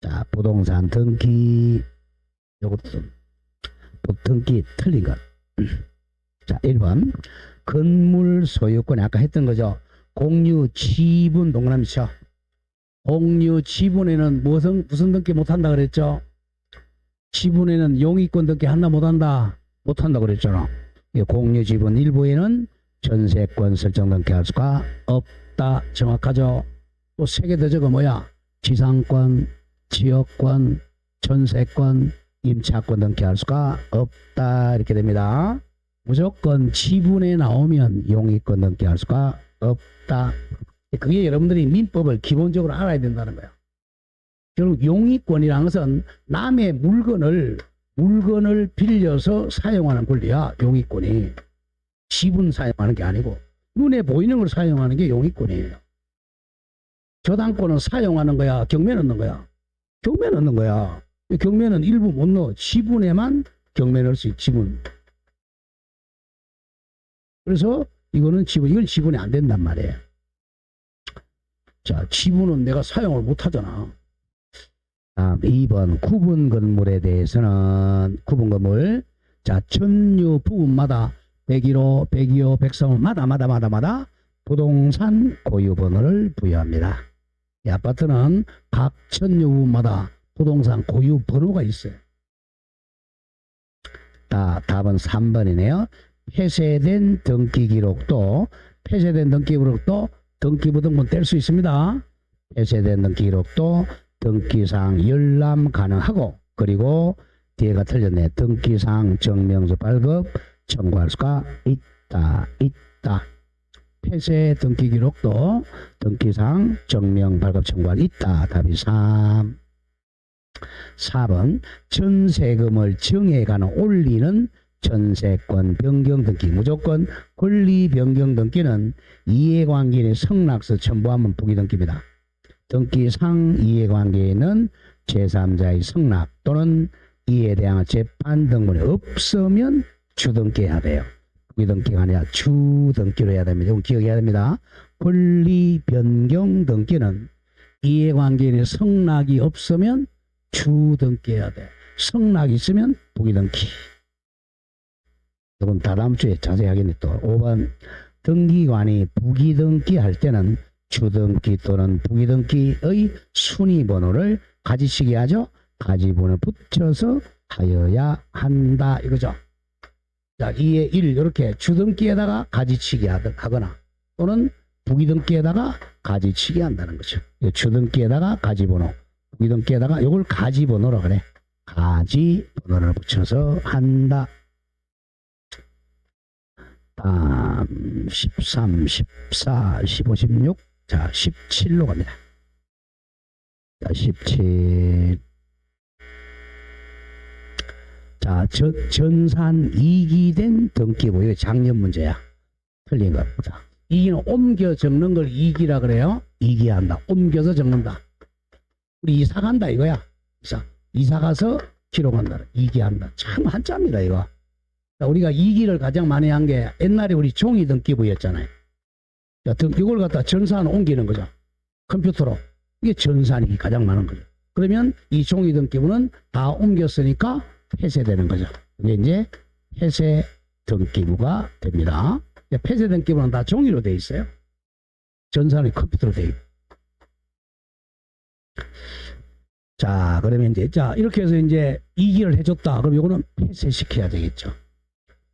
자, 부동산 등기. 요것도 등기 틀린 것. 자, 1번. 건물 소유권이 아까 했던 거죠. 공유 지분 동그라미 쳐. 공유 지분에는 무슨 등기 못한다 그랬죠? 지분에는 용의권 등기 한다 못한다? 못한다 그랬잖아. 공유 지분 일부에는 전세권 설정 등기할 수가 없다. 정확하죠? 또 3개 더 적어 뭐야? 지상권, 지역권, 전세권, 임차권 등기할 수가 없다. 이렇게 됩니다. 무조건 지분에 나오면 용의권 등기할 수가 없다. 그게 여러분들이 민법을 기본적으로 알아야 된다는 거예요. 결국 용의권이라는 것은 남의 물건을 빌려서 사용하는 권리야. 용의권이. 지분 사용하는 게 아니고 눈에 보이는 걸 사용하는 게 용의권이에요. 저당권은 사용하는 거야, 경매 넣는 거야? 경매 넣는 거야. 경매는 일부 못 넣어. 지분에만 경매 넣을 수 있지. 지분. 그래서 이건 지분이 안 된단 말이에요. 자, 지분은 내가 사용을 못 하잖아. 다음 2번 구분 건물에 대해서는 구분 건물. 자, 천유 부분마다 101호, 102호, 103호 마다 부동산 고유 번호를 부여합니다. 이 아파트는 각 천유 부분마다 부동산 고유 번호가 있어요. 자, 답은 3번이네요. 폐쇄된 등기 기록도 등기부등본 뗄 수 있습니다. 폐쇄된 등기 기록도 등기상 열람 가능하고, 그리고 뒤에가 틀렸네. 등기상 정명서 발급 청구할 수가 있다. 폐쇄 등기 기록도 등기상 정명 발급 청구할 있다. 답이 3. 4번 전세금을 정해가는 올리는 전세권 변경 등기. 무조건 권리 변경 등기는 이해관계인의 성락서 첨부하면 부기등기입니다. 등기상 이해관계에는 제3자의 성락 또는 이에 대한 재판 등본이 없으면 주등기해야 돼요. 부기등기가 아니라 주등기로 해야 됩니다. 이건 기억해야 됩니다. 권리 변경 등기는 이해관계인의 성락이 없으면 주등기해야 돼. 성락이 있으면 부기등기. 이건 다다음 주에 자세히 하겠네. 또 5번 등기관이 부기등기 할 때는 주등기 또는 부기등기의 순위번호를 가지시게 하죠. 가지번호 붙여서 하여야 한다 이거죠. 자, 2의 1 이렇게 주등기에다가 가지치기 하거나 또는 부기등기에다가 가지치기 한다는 거죠. 주등기에다가 가지번호, 부기등기에다가 이걸 가지번호라 그래. 가지번호를 붙여서 한다. 다음 13, 14, 15, 16. 자, 17로 갑니다. 자, 17. 자, 전산 이기된 등기부. 이거 작년 문제야. 틀린 거. 자, 이기는 옮겨 적는 걸 이기라 그래요. 이기한다. 옮겨서 적는다. 우리 이사 간다 이거야. 이사 가서 기록한다. 이기한다. 참 한자입니다 이거. 자, 우리가 이기를 가장 많이 한 게 옛날에 우리 종이 등기부였잖아요. 자, 이걸 갖다 전산 옮기는 거죠. 컴퓨터로. 이게 전산이 가장 많은 거죠. 그러면 이 종이 등기부는 다 옮겼으니까 폐쇄되는 거죠. 이게 이제 폐쇄 등기부가 됩니다. 폐쇄 등기부는 다 종이로 되어 있어요. 전산이 컴퓨터로 되어 있고. 자, 그러면 이제, 자, 이렇게 해서 이제 이기를 해줬다. 그럼 이거는 폐쇄시켜야 되겠죠.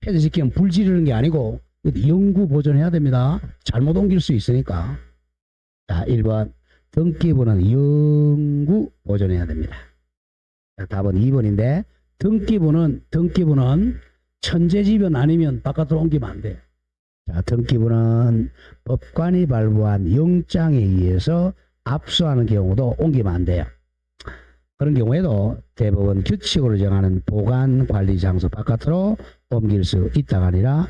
폐쇄시키면 불 지르는 게 아니고 영구 보존해야 됩니다. 잘못 옮길 수 있으니까. 자, 1번 등기부는 영구 보존해야 됩니다. 자, 답은 2번인데 등기부는 천재지변 아니면 바깥으로 옮기면 안 돼요. 자, 등기부는 법관이 발부한 영장에 의해서 압수하는 경우도 옮기면 안 돼요. 그런 경우에도 대법원 규칙으로 정하는 보관 관리 장소 바깥으로 옮길 수 있다가 아니라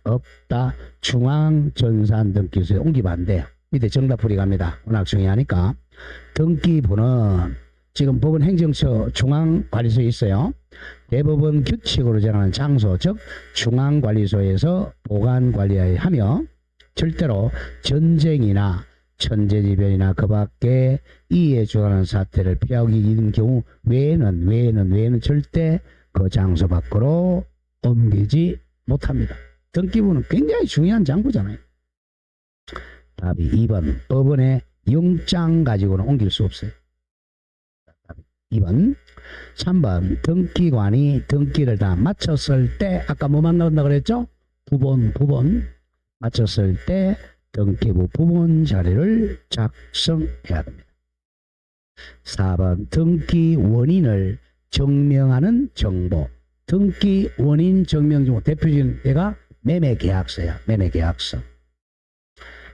없다. 중앙 전산 등기소에 옮기면 안 돼요. 밑에 정답 풀이 갑니다. 워낙 중요하니까. 등기부는 지금 법원 행정처 중앙관리소에 있어요. 대법원 규칙으로 정하는 장소, 즉 중앙관리소에서 보관관리하여 하며 절대로 전쟁이나 천재지변이나 그 밖에 이에 주관하는 사태를 피하기 있는 경우 외에는 절대 그 장소 밖으로 옮기지 못합니다. 등기부는 굉장히 중요한 장부잖아요. 답이 2번. 법원의 영장 가지고는 옮길 수 없어요. 2번. 3번. 등기관이 등기를 다 마쳤을 때 아까 뭐 만나온다 그랬죠? 부본 마쳤을 때 등기부 부본 자료를 작성해야 됩니다. 4번. 등기 원인을 증명하는 정보. 등기 원인 증명 정보 대표적인 얘가 매매계약서야.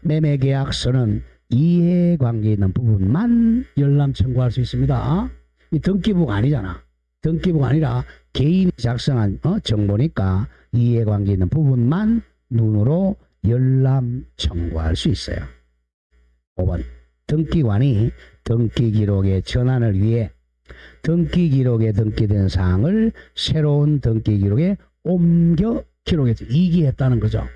매매계약서는 이해관계 있는 부분만 열람 청구할 수 있습니다. 이 등기부가 아니잖아. 등기부가 아니라 개인이 작성한 정보니까 이해관계 있는 부분만 눈으로 열람 청구할 수 있어요. 5번 등기관이 등기기록의 전환을 위해 등기기록에 등기된 사항을 새로운 등기기록에 옮겨 기록해서 이기했다는 거죠.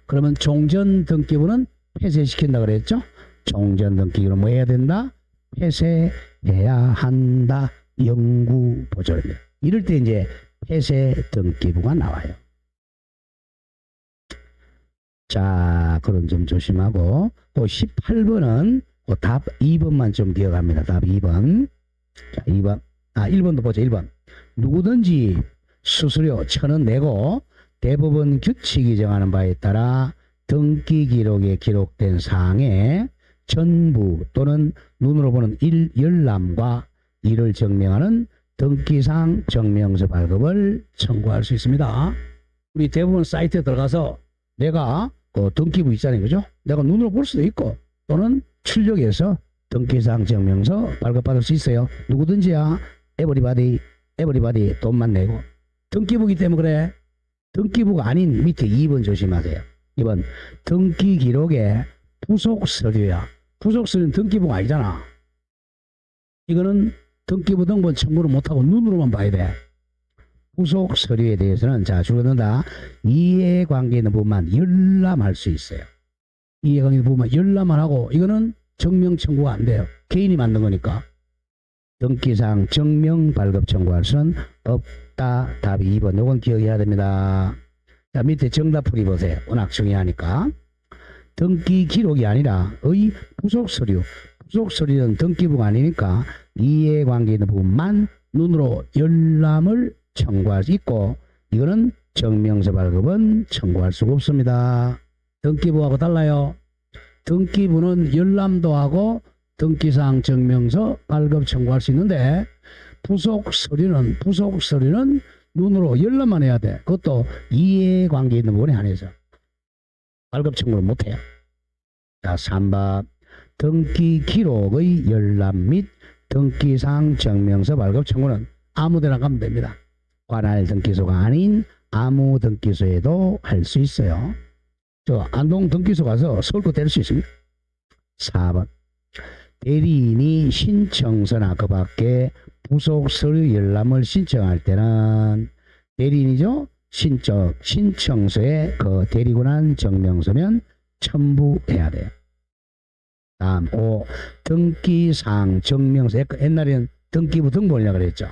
그러면 종전 등기부는 폐쇄시킨다 그랬죠. 종전 등기부는 뭐 해야 된다? 폐쇄해야 한다. 영구 보존입니다. 이럴 때 이제 폐쇄 등기부가 나와요. 자, 그런 점 조심하고 또 18번은 답 2번만 좀 기억합니다. 답 2번. 자, 2번. 1번도 보죠. 1번. 누구든지 수수료 1,000원 내고 대법원 규칙이 정하는 바에 따라 등기 기록에 기록된 사항의 전부 또는 눈으로 보는 열람과 이를 증명하는 등기사항 증명서 발급을 청구할 수 있습니다. 우리 대법원 사이트에 들어가서 내가 그 등기부 있잖아요. 그죠? 내가 눈으로 볼 수도 있고 또는 출력해서 등기사항 증명서 발급받을 수 있어요. 누구든지야. 에버리바디 돈만 내고. 등기부기 때문에 그래. 등기부가 아닌 밑에 2번 조심하세요. 2번 등기 기록에 부속 서류야. 부속 서류는 등기부가 아니잖아. 이거는 등기부 등본 청구를 못하고 눈으로만 봐야 돼. 부속 서류에 대해서는 자 줄어든다. 이해관계 있는 부분만 열람할 수 있어요. 이해관계 있는 부분만 열람만 하고 이거는 증명 청구가 안 돼요. 개인이 만든 거니까. 등기사항 증명 발급 청구할 수는 없다. 답이 2번. 요건 기억해야 됩니다. 자, 밑에 정답풀이 보세요. 워낙 중요하니까. 등기 기록이 아니라 의 부속 서류. 부속 서류는 등기부가 아니니까 이해관계 있는 부분만 눈으로 열람을 청구할 수 있고 이거는 증명서 발급은 청구할 수가 없습니다. 등기부하고 달라요. 등기부는 열람도 하고 등기사항 증명서 발급 청구할 수 있는데 부속 서류는 눈으로 열람만 해야 돼. 그것도 이해관계 있는 부분에 한해서 발급 청구를 못해요. 자, 3번 등기 기록의 열람 및 등기사항 증명서 발급 청구는 아무데나 가면 됩니다. 관할 등기소가 아닌 아무 등기소에도 할 수 있어요. 저 안동 등기소 가서 서울 될 수 있습니다. 4번 대리인이 신청서나 그 밖에 부속 서류 열람을 신청할 때는 대리인이죠. 신청서에 그 대리권한 증명서면 첨부해야 돼요. 다음 5. 등기사항 증명서. 옛날에는 등기부 등본이라고 그랬죠.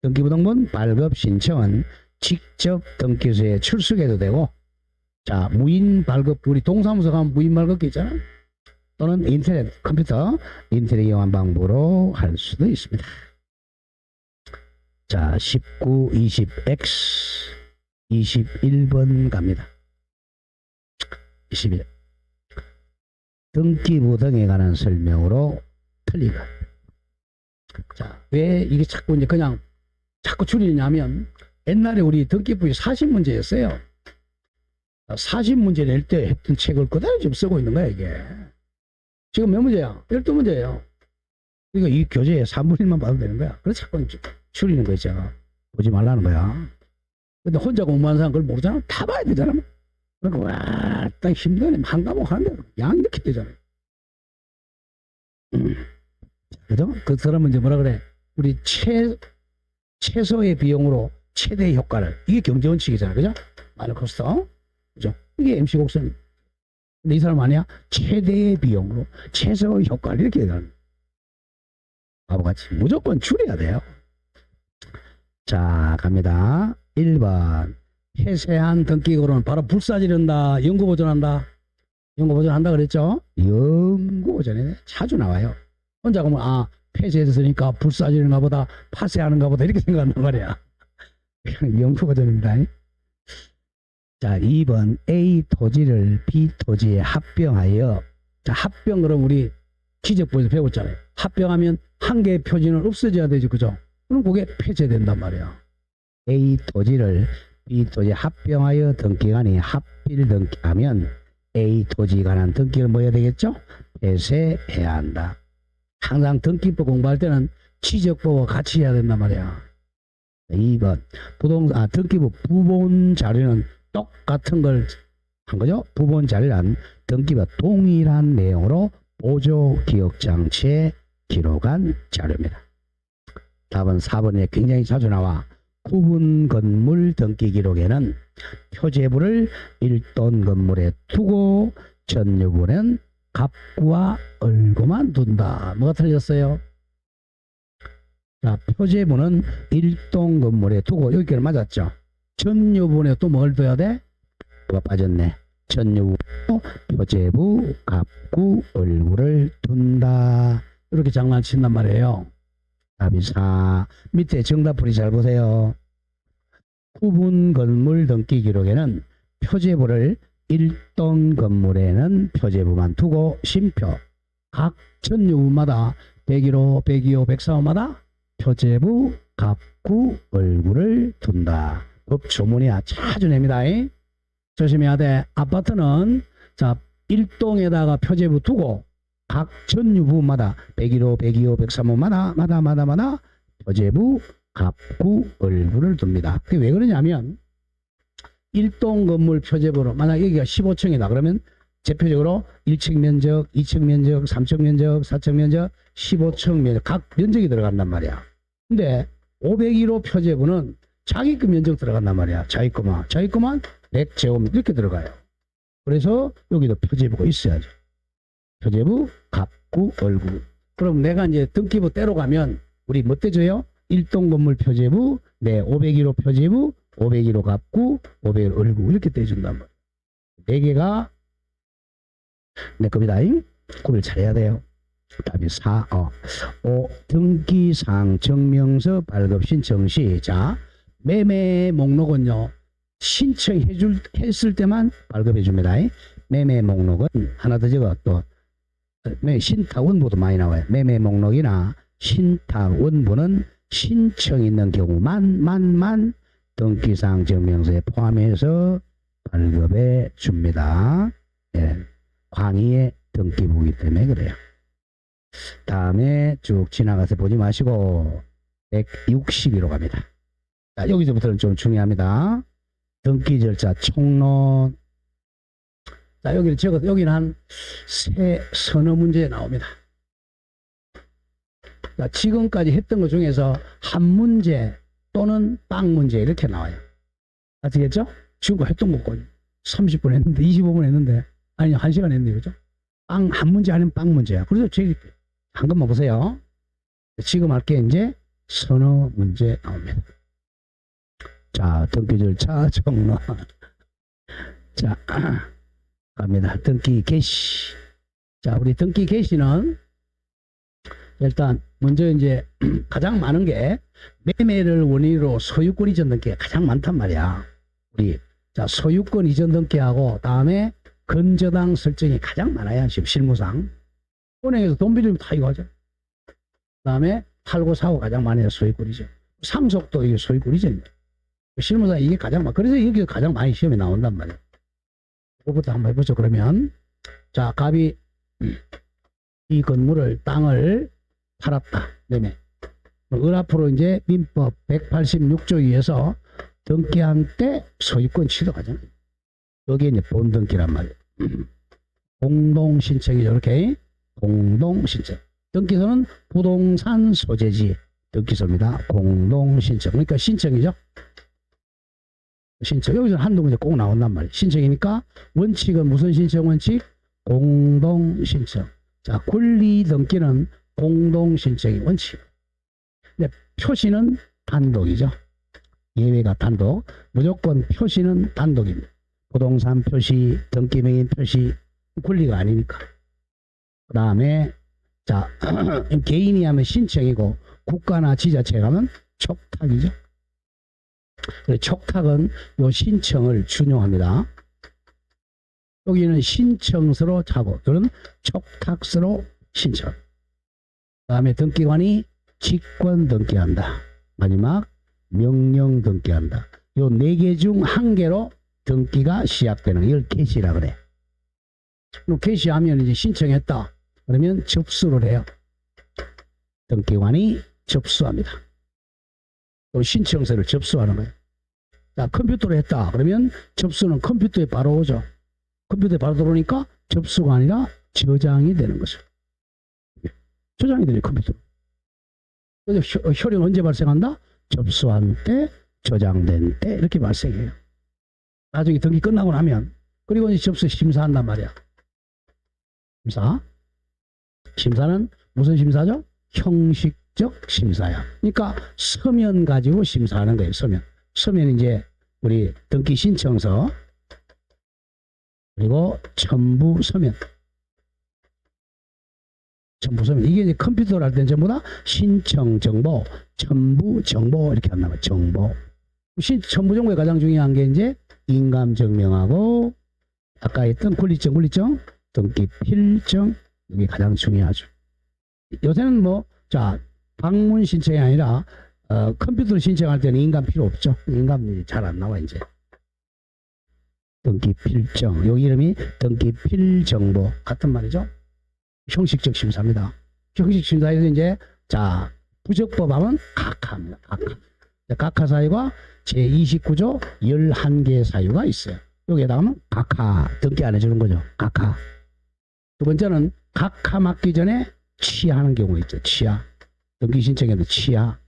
등기부 등본 발급 신청은 직접 등기소에 출석해도 되고 자 무인 발급 우리 동사무소 가면 무인 발급기 있잖아. 또는 인터넷 컴퓨터 인터넷 이용한 방법으로 할 수도 있습니다. 자 19, 20X 21번 갑니다. 21 등기부 등에 관한 설명으로 틀리고 자 왜 이게 자꾸 이제 그냥 자꾸 줄이냐면 옛날에 우리 등기부에 40문제였어요. 40문제 낼 때 했던 책을 그대로 지금 쓰고 있는 거야 이게. 지금 몇 문제야? 12문제예요. 그러니까 이 교재에 3분의 1만 봐도 되는 거야. 그래서 자꾸 줄이는 거 있잖아. 보지 말라는 거야. 근데 혼자 공부하는 사람 그걸 모르잖아. 다 봐야 되잖아. 그러니까 와, 딱 힘드네. 한 과목 하는데 양 이렇게 되잖아. 그죠? 그 사람은 이제 뭐라 그래? 우리 최소의 비용으로 최대의 효과를. 이게 경제원칙이잖아. 그죠? 마이너 코스트. 그죠? 이게 MC 곡선. 근데 이 사람 아니야? 최대의 비용으로 최소의 효과를 이렇게 얘기하는. 바보같이. 무조건 줄여야 돼요. 자, 갑니다. 1번. 폐쇄한 등기고로는 바로 불사지른다. 연구보존한다. 연구보존한다 그랬죠? 연구보존에 자주 나와요. 혼자 보면 아 폐쇄했으니까 불사지른가 보다 파쇄하는가 보다 이렇게 생각한단 말이야. 그냥 연구보존입니다. 자 2번 A 토지를 B 토지에 합병하여 자 합병 그럼 우리 기재부에서 배웠잖아요. 합병하면 한 개의 표지는 없어져야 되지 그죠? 그럼 그게 폐쇄된단 말이야. A 토지를 B 토지에 합병하여 등기관이 합필 등기하면 A 토지에 관한 등기를 뭐 해야 되겠죠? 폐쇄해야 한다. 항상 등기법 공부할 때는 취적법과 같이 해야 된단 말이야. 2번 등기부 부본 자료는 똑같은 걸 한 거죠. 부본 자료란 등기부와 동일한 내용으로 보조 기억 장치에 기록한 자료입니다. 답은 4번에 굉장히 자주 나와. 구분 건물 등기 기록에는 표제부를 일돈 건물에 두고 전유부는 갑구와 얼구만 둔다. 뭐가 틀렸어요? 자, 표제부는 일동 건물에 두고 여기까지 맞았죠. 전유부에 또 뭘 둬야 돼? 뭐가 빠졌네. 전유부, 표제부, 갑구, 얼구를 둔다. 이렇게 장난친단 말이에요. 답이 4. 밑에 정답풀이 잘 보세요. 구분 건물 등기 기록에는 표제부를 일동 건물에는 표제부만 두고 심표 각 전유부마다 101호, 102호, 104호마다 표제부, 갑구, 얼구를 둔다. 법 조문이야. 자주 냅니다. 조심해야 돼. 아파트는 자 1동에다가 표제부 두고 각 전유부마다 101호, 102호, 103호마다 표제부, 갑구, 얼구를 둡니다. 그게 왜 그러냐면 1동 건물 표제부로 만약 여기가 15층이다 그러면 대표적으로 1층 면적, 2층 면적, 3층 면적, 4층 면적, 15층 면적 각 면적이 들어간단 말이야. 근데 501호 표제부는 자기 그 면적 들어간단 말이야. 자기 거만 100제곱미터 이렇게 들어가요. 그래서 여기도 표제부가 있어야죠. 표제부, 갑구, 얼구. 그럼 내가 이제 등기부 떼로 가면 우리 뭐 떼줘요? 1동 건물 표제부, 501호 표제부, 501호 갑구, 501호 얼구 이렇게 떼준단 말이에요. 4개가 내 겁니다. 구별 잘해야 돼요. 답이 4. 5. 등기사항 증명서 발급 신청 시. 자, 매매 목록은요. 신청했을 때만 발급해 줍니다. 매매 목록은 하나 더 적어 또 신탁 원부도 많이 나와요. 매매 목록이나 신탁 원부는 신청 있는 경우만 등기사항 증명서에 포함해서 발급해 줍니다. 예, 광의의 등기부이기 때문에 그래요. 다음에 쭉 지나가서 보지 마시고 162로 갑니다. 자, 여기서부터는 좀 중요합니다. 등기 절차 총론. 자, 여기를 적어서 여기는 한 서너 문제 나옵니다. 자, 지금까지 했던 것 중에서 한 문제 또는 빵 문제 이렇게 나와요. 아시겠죠? 지금까지 했던 것까지 30분 했는데 25분 했는데 아니 1시간 했네요. 그죠? 빵 한 문제 아니면 빵 문제야. 그래서 저기 한 것만 보세요. 지금 할 게 이제 서너 문제 나옵니다. 자, 등기 절차 총론. 자, 갑니다. 등기 개시. 자, 우리 등기 개시는 일단 먼저 이제 가장 많은 게 매매를 원인으로 소유권 이전 등기가 가장 많단 말이야. 우리 자 소유권 이전 등기하고 다음에 건저당 설정이 가장 많아요. 지금 실무상 은행에서 돈 빌리면 다 이거 하죠. 다음에 팔고 사고 가장 많이 해요. 소유권 이전. 상속도 이게 소유권 이전입니다. 실무상 이게 가장 많아. 그래서 여기가 가장 많이 시험에 나온단 말이에요. 그것부터 한번 해보죠. 그러면 자, 갑이 이 건물을 땅을 팔았다. 매매. 을 앞으로 이제 민법 186조 위에서 등기한 때 소유권 취득하잖아요. 여기에 이제 본등기란 말이에요. 공동신청이죠. 이렇게 공동신청. 등기소는 부동산 소재지 등기소입니다. 공동신청. 그러니까 신청이죠. 신청. 여기서 한두 문제 꼭 나온단 말이에요. 신청이니까 원칙은 무슨 신청 원칙? 공동신청. 자, 권리등기는 공동신청이 원칙. 근데 표시는 단독이죠. 예외가 단독. 무조건 표시는 단독입니다. 부동산 표시, 등기명인 표시, 권리가 아니니까. 그 다음에 자 개인이 하면 신청이고 국가나 지자체가 하면 촉탁이죠. 촉탁은 요 신청을 준용합니다. 여기는 신청서로 하고 이런 촉탁서로 신청. 그 다음에 등기관이 직권 등기한다. 마지막 명령 등기한다. 요 4개 중 1개로 등기가 시작되는 이걸 개시라 그래. 그럼 개시하면 이제 신청했다. 그러면 접수를 해요. 등기관이 접수합니다. 또 신청서를 접수하는 거예요. 자, 컴퓨터로 했다. 그러면 접수는 컴퓨터에 바로 오죠. 컴퓨터에 바로 들어오니까 접수가 아니라 저장이 되는 거죠. 저장이 되죠, 컴퓨터로. 그래서 효력은 언제 발생한다? 접수한 때, 저장된 때 이렇게 발생해요. 나중에 등기 끝나고 나면. 그리고 이제 접수 심사한단 말이야. 심사는 무슨 심사죠? 형식적 심사야. 그러니까 서면 가지고 심사하는 거예요. 서면 이제 우리 등기 신청서 그리고 첨부 서면 이게 이제 컴퓨터로 할 때는 전부 다 신청 정보, 첨부 정보 이렇게 한단 말이에요. 정보. 첨부 정보에 가장 중요한 게 이제 인감 증명하고 아까 했던 권리증, 등기 필증 이게 가장 중요하죠. 요새는 자 방문 신청이 아니라 컴퓨터로 신청할 때는 인감 필요 없죠. 인감이 잘 안 나와 이제. 등기 필정 여기 이름이 등기 필정보 같은 말이죠. 형식적 심사입니다. 형식 심사에서 이제 자 부적법 하면 각하입니다. 각하 사유가 제29조 11개 사유가 있어요. 여기에다가는 각하 등기 안 해주는 거죠. 각하. 두 번째는 각하 맡기 전에 취하하는 경우 있죠. 취하. 등기 신청에도 취하.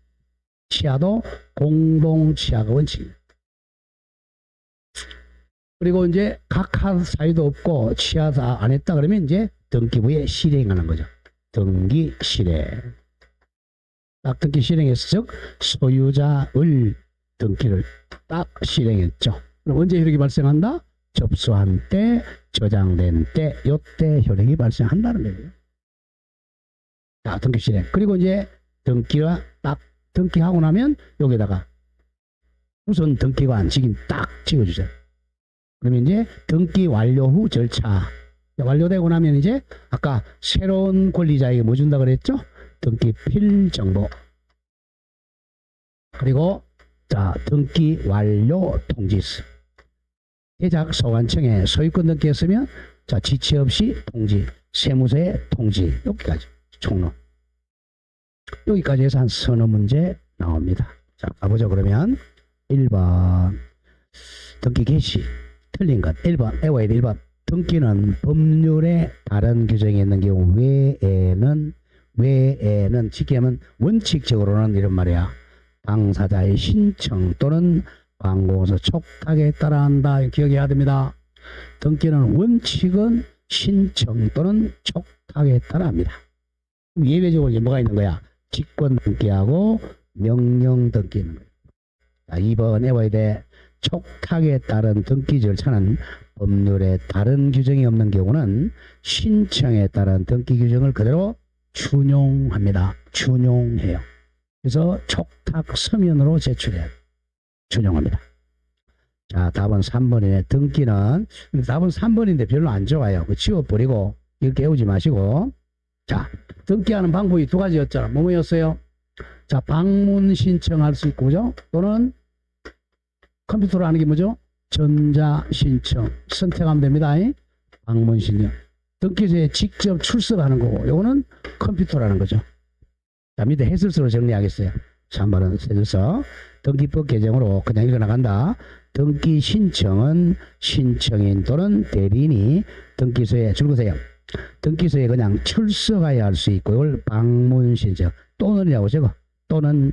취하도 공동 취하가 원칙입니다. 그리고 이제 각하 사유도 없고 취하 다 안 했다 그러면 이제 등기부에 실행하는 거죠. 등기 실행. 딱 등기 실행했어. 즉 소유자의 등기를 딱 실행했죠. 그럼 언제 효력이 발생한다? 접수한 때, 저장된 때, 요때 효력이 발생한다는 거예요. 자, 등기 실행. 그리고 이제 등기가 딱 등기하고 나면 여기다가 우선 등기관 직인 딱 찍어주세요. 그러면 이제 등기 완료 후 절차. 완료되고 나면 이제 아까 새로운 권리자에게 뭐 준다 그랬죠? 등기 필정보. 그리고 자 등기 완료 통지서. 대작 소관청에 소유권 등기했으면 자 지체 없이 통지, 세무서에 통지. 여기까지 총론. 여기까지 해서 한 서너 문제 나옵니다. 자 가보죠. 그러면 1번 등기 개시 틀린 것. 1번 외워야 돼. 1번 등기는 법률에 다른 규정이 있는 경우 외에는 지키면 원칙적으로는 이런 말이야. 당사자의 신청 또는 관공서 촉탁에 따라 한다. 기억해야 됩니다. 등기는 원칙은 신청 또는 촉탁에 따라 합니다. 예외적으로 이제 뭐가 있는 거야? 직권 등기하고 명령 등기 있는 거야. 자, 2번 외워야 돼. 촉탁에 따른 등기 절차는 법률에 다른 규정이 없는 경우는 신청에 따른 등기 규정을 그대로 준용합니다. 준용해요. 그래서 촉탁 서면으로 제출해요. 준용합니다. 자, 답은 3번이네. 등기는 답은 3번인데 별로 안 좋아요. 그 지워버리고 이렇게 외우지 마시고. 자, 등기하는 방법이 두 가지였잖아. 뭐였어요? 자, 방문 신청할 수 있고, 그죠? 또는 컴퓨터로 하는 게 뭐죠? 전자신청 선택하면 됩니다. 방문 신청. 등기소에 직접 출석하는 거고 요거는 컴퓨터라는 거죠. 자, 밑에 해설서로 정리하겠어요. 3번은 해설서. 등기법 개정으로 그냥 읽어나간다. 등기 신청은 신청인 또는 대리인이 등기소에 줄거세요. 등기소에 그냥 출석해야 할 수 있고 이걸 방문 신청 또는이라고 적어. 또는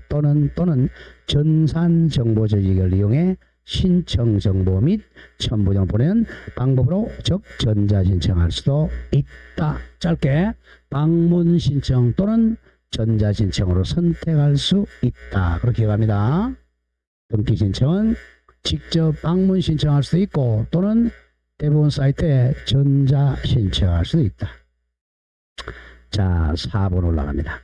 전산 정보 조직을 이용해 신청 정보 및 첨부 정보 보내는 방법으로 즉 전자 신청할 수도 있다. 짧게 방문 신청 또는 전자 신청으로 선택할 수 있다. 그렇게 기억합니다. 등기 신청은 직접 방문 신청할 수도 있고 또는 대부분 사이트에 전자 신청할 수도 있다. 자, 4번 올라갑니다.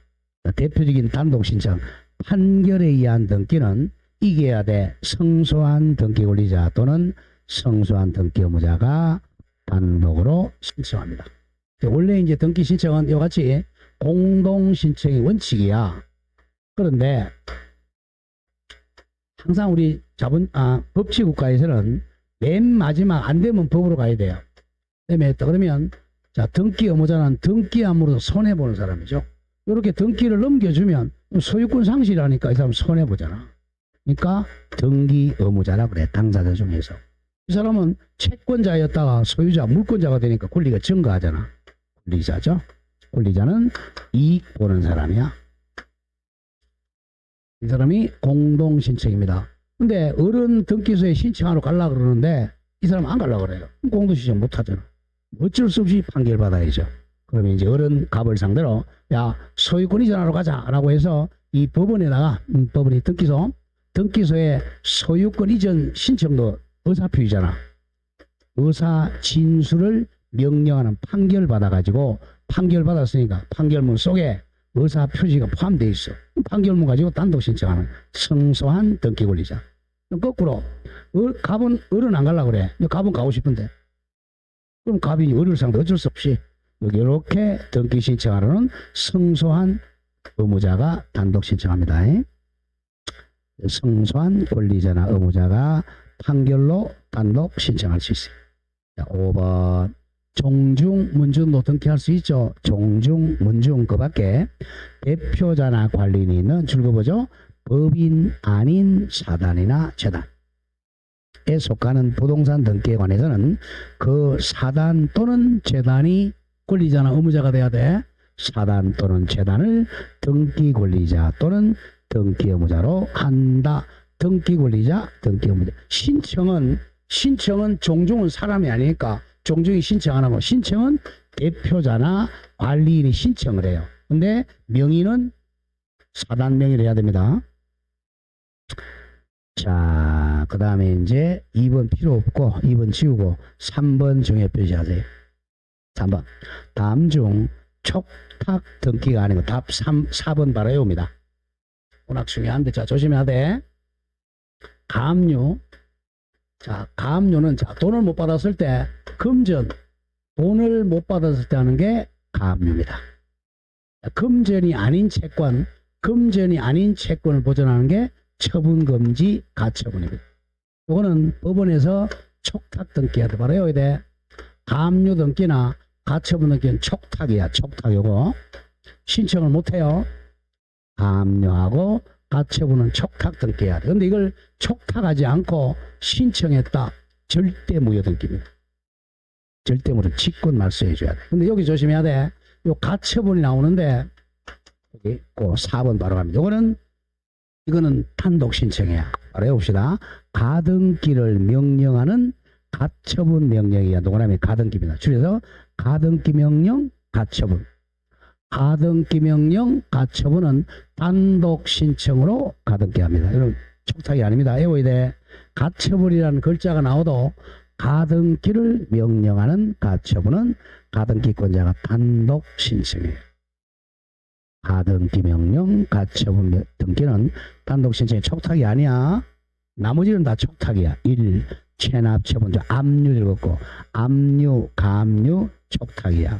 대표적인 단독 신청 판결에 의한 등기는 이겨야 돼. 성소한 등기 권리자 또는 성소한 등기 의무자가 단독으로 신청합니다. 원래 이제 등기 신청은 이와 같이 공동 신청이 원칙이야. 그런데 항상 우리 법치국가에서는 맨 마지막 안 되면 법으로 가야 돼요. 그러면 자, 등기 의무자는 등기함으로써 손해보는 사람이죠. 이렇게 등기를 넘겨주면 소유권 상실하니까 이 사람 손해보잖아. 그러니까 등기 의무자라 그래. 당사자 중에서. 이 사람은 채권자였다가 소유자, 물권자가 되니까 권리가 증가하잖아. 권리자죠. 권리자는 이익 보는 사람이야. 이 사람이 공동신청입니다. 근데 어른 등기소에 신청하러 가려고 그러는데 이 사람 안 가려고 그래요. 공동신청 못 하잖아. 어쩔 수 없이 판결받아야죠. 그러면 이제 어른 갑을 상대로 야, 소유권 이전하러 가자라고 해서 이 법원에다가 법원이 등기소에 소유권 이전 신청도 의사표시잖아. 의사 진술을 명령하는 판결 받아가지고 판결 받았으니까 판결문 속에 의사 표시가 포함되어 있어. 판결문 가지고 단독 신청하는 성소한 등기 권리자. 거꾸로 갑은 어른 안 가려고 그래. 갑은 가고 싶은데 그럼 갑이 어른 상대 어쩔 수 없이 이렇게 등기 신청하러는 성소한 의무자가 단독 신청합니다. 성소한 권리자나 의무자가 판결로 단독 신청할 수 있어요. 자, 5번 종중 문중도 등기할 수 있죠. 종중 문중 그 밖에 대표자나 관리인이 있는 줄거보죠. 법인 아닌 사단이나 재단에 속하는 부동산 등기에 관해서는 그 사단 또는 재단이 권리자나 의무자가 돼야 돼. 사단 또는 재단을 등기 권리자 또는 등기 의무자로 한다. 등기 권리자, 등기 의무자. 신청은 종중은 사람이 아니니까 종중이 신청 안 하고 신청은 대표자나 관리인이 신청을 해요. 근데 명의는 사단 명의를 해야 됩니다. 자, 그 다음에 이제 2번 필요 없고 2번 지우고 3번 정해 표시하세요. 3번 다음 중 촉탁 등기가 아니고 답 4번 바로 외웁니다. 워낙 중요한데 자 조심해야 돼. 가압류. 자, 가압류는 자 돈을 못 받았을 때 금전 돈을 못 받았을 때 하는 게 가압류입니다. 금전이 아닌 채권을 보전하는 게 처분금지 가처분입니다. 이거는 법원에서 촉탁 등기해야 돼. 바로 외워야 돼. 가압류 등기나 가처분 등기는 촉탁이야. 촉탁 요거 신청을 못해요. 가압류하고 가처분은 촉탁 등기해야 돼. 근데 이걸 촉탁하지 않고 신청했다. 절대 무효 등기입니다. 절대 무효 직권 말소해줘야 돼. 근데 여기 조심해야 돼. 요 가처분이 나오는데 여기 그 4번 바로 갑니다. 이거는 단독 신청이야. 바로 해봅시다. 가등기를 명령하는 가처분 명령이야. 동그라미 가등기입니다. 줄여서 가등기 명령 가처분. 가등기 명령 가처분은 단독 신청으로 가등기합니다. 이건 촉탁이 아닙니다. 외워야 돼. 가처분이라는 글자가 나와도 가등기를 명령하는 가처분은 가등기권자가 단독 신청해요. 가등기 명령 가처분 등기는 단독 신청이 촉탁이 아니야. 나머지는 다 촉탁이야. 1. 체납 처분자 압류 읽었고 압류 가압류 촉탁이야.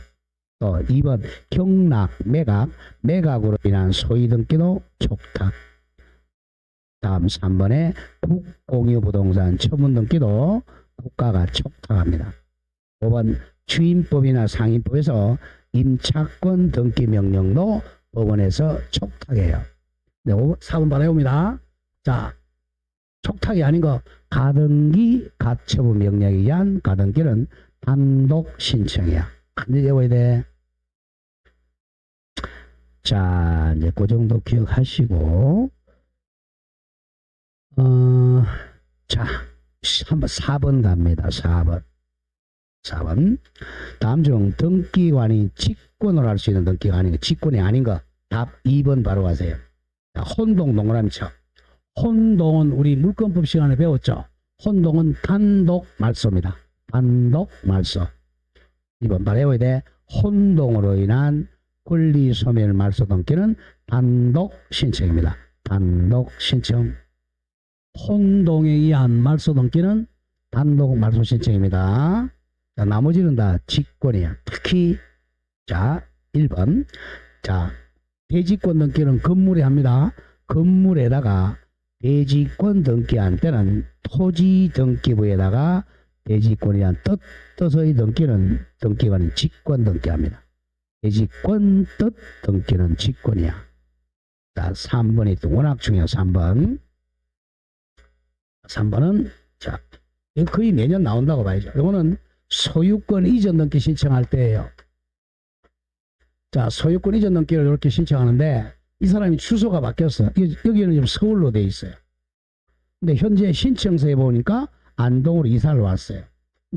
또 2번 경락 매각으로 인한 소위 등기도 촉탁. 다음 3번에 국공유 부동산 처분 등기도 국가가 촉탁합니다. 5번 주임법이나 상임법에서 임차권 등기 명령도 법원에서 촉탁해요. 네, 4번 받아옵니다. 자, 촉탁이 아닌 거 가등기 가처분 명령에 의한 가등기는 단독 신청이야. 간단히 외워야 돼. 자, 이제 그 정도 기억하시고 자, 한번 4번 갑니다. 4번 다음 중 등기관이 직권을 할 수 있는 등기가 아닌 거 직권이 아닌 거 답 2번 바로 가세요. 자, 혼동 동그라미 쳐. 혼동은 우리 물권법 시간에 배웠죠. 혼동은 단독 말소입니다. 단독 말소. 2번 바로 외워야 돼. 혼동으로 인한 권리 소멸 말소 등기는 단독 신청입니다. 단독 신청. 혼동에 의한 말소 등기는 단독 말소 신청입니다. 자, 나머지는 다 직권이야. 특히 자 1번 자 대지권 등기는 건물에 합니다. 건물에다가 대지권 등기한 때는 토지 등기부에다가 대지권이란 뜻의 등기관은 직권 등기합니다. 대지권 뜻 등기는 직권이야. 자, 3번이 또 워낙 중요해요. 3번은 자, 이거 거의 매년 나온다고 봐야죠. 이거는 소유권 이전 등기 신청할 때예요. 자, 소유권 이전 등기를 이렇게 신청하는데 이 사람이 주소가 바뀌었어요. 여기는 지금 서울로 돼 있어요. 근데 현재 신청서에 보니까 안동으로 이사를 왔어요.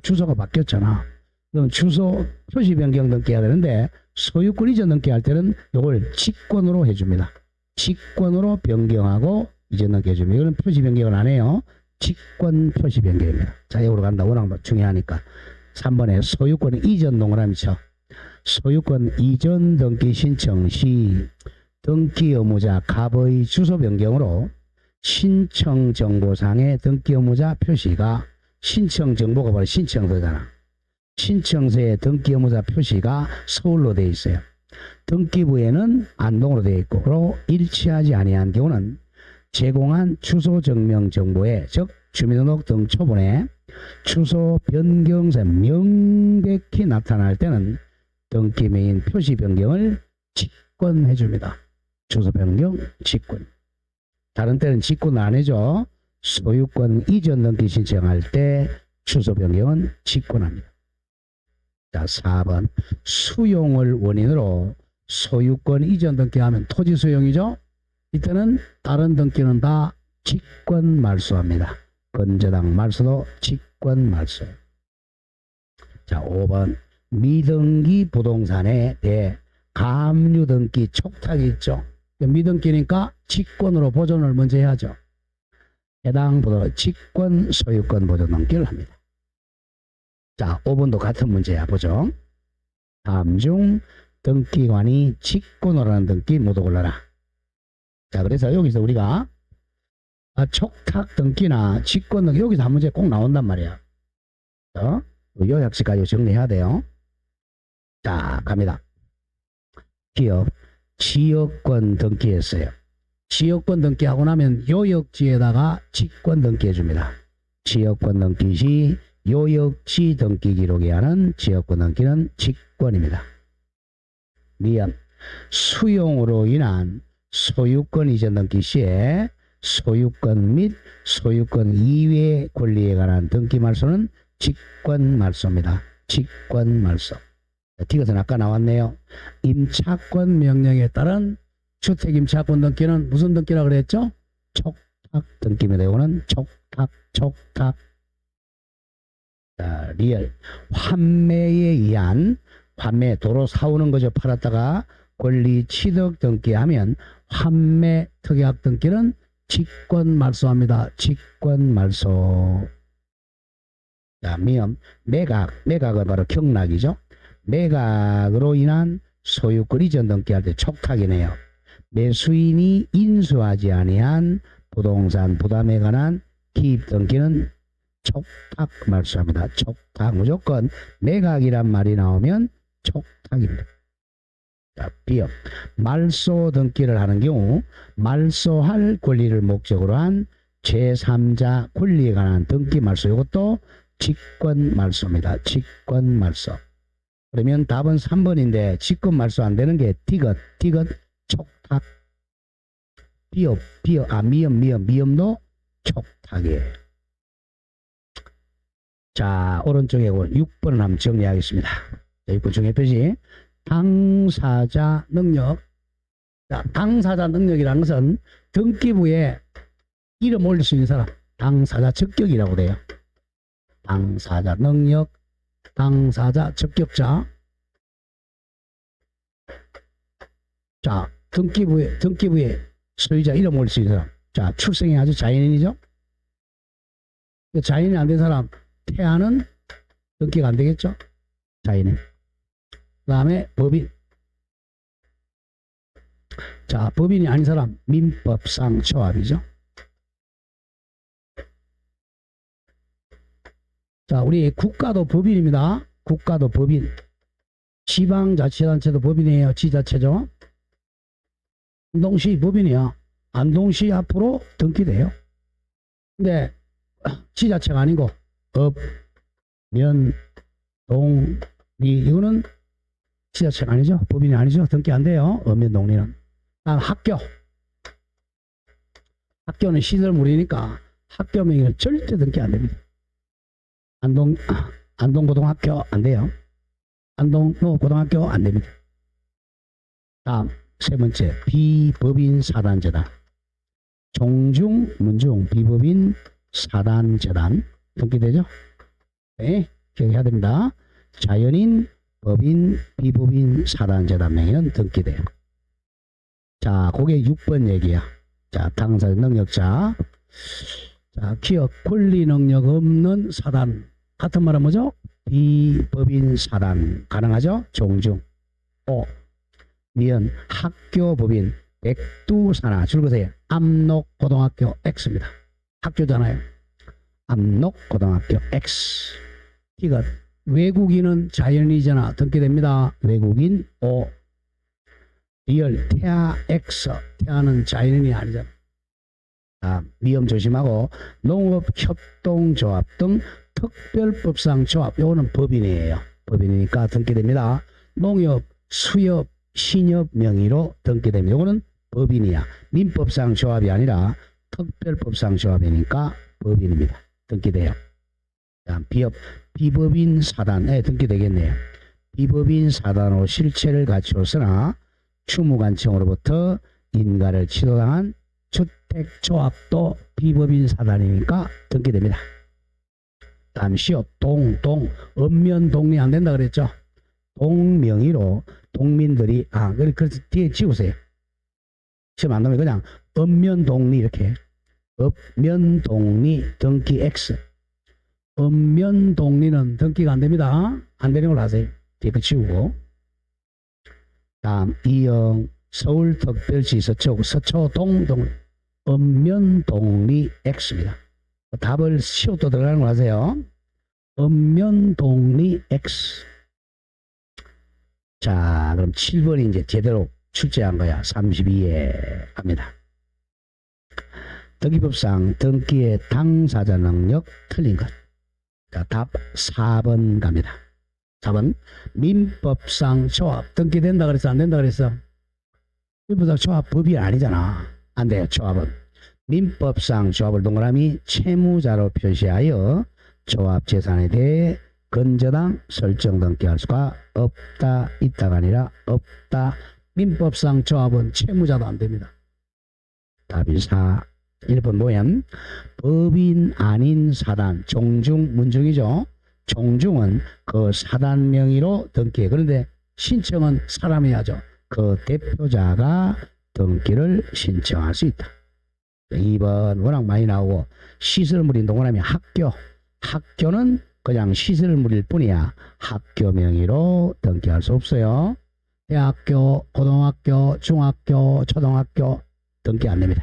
주소가 바뀌었잖아. 그럼 주소 표시 변경 등기해야 되는데 소유권 이전 등기할 때는 이걸 직권으로 해줍니다. 직권으로 변경하고 이전 등기 해줍니다. 이거는 표시 변경을 안 해요. 직권 표시 변경입니다. 자역으로 간다. 워낙 중요하니까. 3번에 소유권 이전 동그라미 쳐. 소유권 이전 등기 신청 시 등기 의무자 갑의 주소 변경으로 신청 정보상의 등기 의무자 표시가 신청 정보가 바로 신청서잖아. 신청서의 등기 의무자 표시가 서울로 되어 있어요. 등기부에는 안동으로 되어 있고, 그리고 일치하지 아니한 경우는 제공한 주소 증명 정보에, 즉 주민등록 등 초본에 주소 변경서 명백히 나타날 때는 등기명인 표시 변경을 직권해 줍니다. 주소 변경 직권. 다른 때는 직권을 안 해줘. 소유권 이전 등기 신청할 때 주소 변경은 직권합니다. 자, 4번 수용을 원인으로 소유권 이전 등기하면 토지 수용이죠. 이때는 다른 등기는 다 직권 말소합니다. 건저당 말소도 직권 말소. 자, 5번 미등기 부동산에 대해 감류 등기 촉탁이 있죠. 미등기니까 직권으로 보존을 먼저 해야죠. 해당 부도 직권 소유권 보존 등기를 합니다. 자, 5번도 같은 문제야. 보죠. 다음 중 등기관이 직권으로 하는 등기 모두 골라라. 자, 그래서 여기서 우리가 촉탁 등기나 직권 등기 여기서 한 문제 꼭 나온단 말이야. 요약식까지 정리해야 돼요. 자, 갑니다. 기업 지역권 등기했어요. 지역권 등기하고 나면 요역지에다가 직권 등기해 줍니다. 지역권 등기 시 요역지 등기 기록에 하는 지역권 등기는 직권입니다. 미연 수용으로 인한 소유권 이전 등기 시에 소유권 및 소유권 이외의 권리에 관한 등기 말소는 직권 말소입니다. 직권 말소. 디귿은 아까 나왔네요. 임차권 명령에 따른 주택 임차권 등기는 무슨 등기라고 그랬죠? 촉탁 등기입니다. 이거는 촉탁. 자, 리얼 환매에 의한 환매 도로 사오는 거죠. 팔았다가 권리 취득 등기하면 환매 특약 등기는 직권 말소합니다. 직권 말소. 자, 미음 매각은 바로 경락이죠. 매각으로 인한 소유권 이전 등기할 때 촉탁이네요. 매수인이 인수하지 아니한 부동산 부담에 관한 기입 등기는 촉탁 말소합니다. 촉탁. 무조건 매각이란 말이 나오면 촉탁입니다. 자, 비업 말소 등기를 하는 경우 말소할 권리를 목적으로 한 제3자 권리에 관한 등기 말소. 이것도 직권 말소입니다. 직권 말소. 그러면 답은 3번인데 직권 말소 안 되는 게 디귿 촉탁. 미음도 촉탁이에요. 자, 오른쪽에 6번은 한번 정리하겠습니다. 6번 중에 표시 당사자 능력. 자, 당사자 능력이라는 것은 등기부에 이름 올릴 수 있는 사람, 당사자 적격이라고 돼요. 당사자 능력, 당사자 적격자. 자, 등기부에 소유자 이름 올릴 수 있는 사람. 자, 출생이 아주 자연인이죠. 자연이 안 된 사람, 태아는 등기가 안 되겠죠. 자연인. 그 다음에 법인. 자, 법인이 아닌 사람, 민법상 초합이죠. 자, 우리 국가도 법인입니다. 국가도 법인. 지방자치단체도 법인이에요. 지자체죠. 안동시 법인이야. 안동시 앞으로 등기돼요. 근데 지자체가 아니고 면, 동, 리. 이거는 지자체가 아니죠. 법인이 아니죠. 등기 안 돼요. 읍면, 동리는. 다음 학교. 학교는 시설물이니까 학교 명의는 절대 등기 안 됩니다. 안동고등학교 안 돼요. 안동노고등학교 안 됩니다. 다음 세 번째, 비법인 사단재단. 종중, 문중, 비법인 사단재단 등기되죠? 네, 기억해야 됩니다. 자연인, 법인, 비법인 사단재단 명의는 등기돼요. 자, 그게 6번 얘기야. 자, 당사자 능력자. 자, 기업 권리 능력 없는 사단. 같은 말은 뭐죠? 비법인 사단. 가능하죠? 종중. 5. 미연 학교 법인 백두산하 줄거세요. 압록고등학교 X입니다. 학교잖아요. 압록고등학교 X. 이것 외국인은 자연인이잖아. 등기됩니다. 외국인 5. 리얼 태아 X. 태아는 자연인이 아니잖아. 아, 위험 조심하고 농업협동조합 등 특별법상 조합. 요거는 법인이에요. 법인이니까 등기됩니다. 농협, 수협, 신협 명의로 등기됩니다. 요거는 법인이야. 민법상 조합이 아니라 특별법상 조합이니까 법인입니다. 등기돼요. 자, 비법인 사단에 등기되겠네요. 비법인 사단으로 실체를 갖추었으나 추무관청으로부터 인가를 취소당한 주택조합도 비법인 사단이니까 등기됩니다. 다음 시옷 동 읍면 동리 안 된다 그랬죠. 동명의로 동민들이 그래서 뒤에 지우세요. 시험 안 나오면 그냥 읍면 동리 이렇게 읍면 동리 등기 X. 읍면 동리는 등기가 안 됩니다. 안 되는 걸로 하세요. 뒤에 거 지우고. 다음 이영 서울특별시 서초동 읍면 동리 X입니다. 답을 시옷도 들어가는 걸 하세요. 읍면 동리 X. 자, 그럼 7번이 이제 제대로 출제한 거야. 32에 갑니다. 등기법상 등기의 당사자 능력 틀린 것. 자, 답 4번 갑니다. 4번. 민법상 조합 등기된다 그랬어? 안 된다 그랬어? 민법상 조합 법이 아니잖아. 안 돼요. 조합은. 민법상 조합을 동그라미 채무자로 표시하여 조합 재산에 대해 건저당 설정 등기할 수가 없다. 있다가 아니라 없다. 민법상 조합은 채무자도 안 됩니다. 답이 4. 1번 모양. 법인 아닌 사단. 종중, 문중이죠. 종중은 그 사단 명의로 등기해. 그런데 신청은 사람이 하죠. 그 대표자가 등기를 신청할 수 있다. 2번 워낙 많이 나오고 시설물인 동그라미 학교. 학교는 그냥 시설물일 뿐이야. 학교 명의로 등기할 수 없어요. 대학교, 고등학교, 중학교, 초등학교 등기 안 됩니다.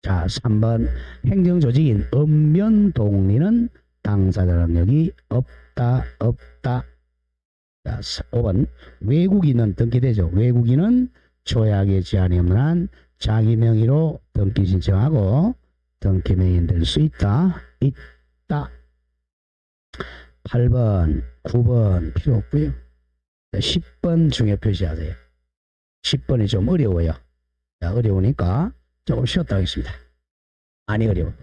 자, 3번 행정조직인 읍면동리는 당사자 능력이 없다. 자, 5번 외국인은 등기되죠. 외국인은 조약의 제한이 없는 한 자기 명의로 등기 신청하고 등기 명의인 될 수 있다. 8번, 9번 필요 없고요. 10번 중에 표시하세요. 10번이 좀 어려워요. 자, 어려우니까 조금 쉬었다 하겠습니다. 아니 어려워.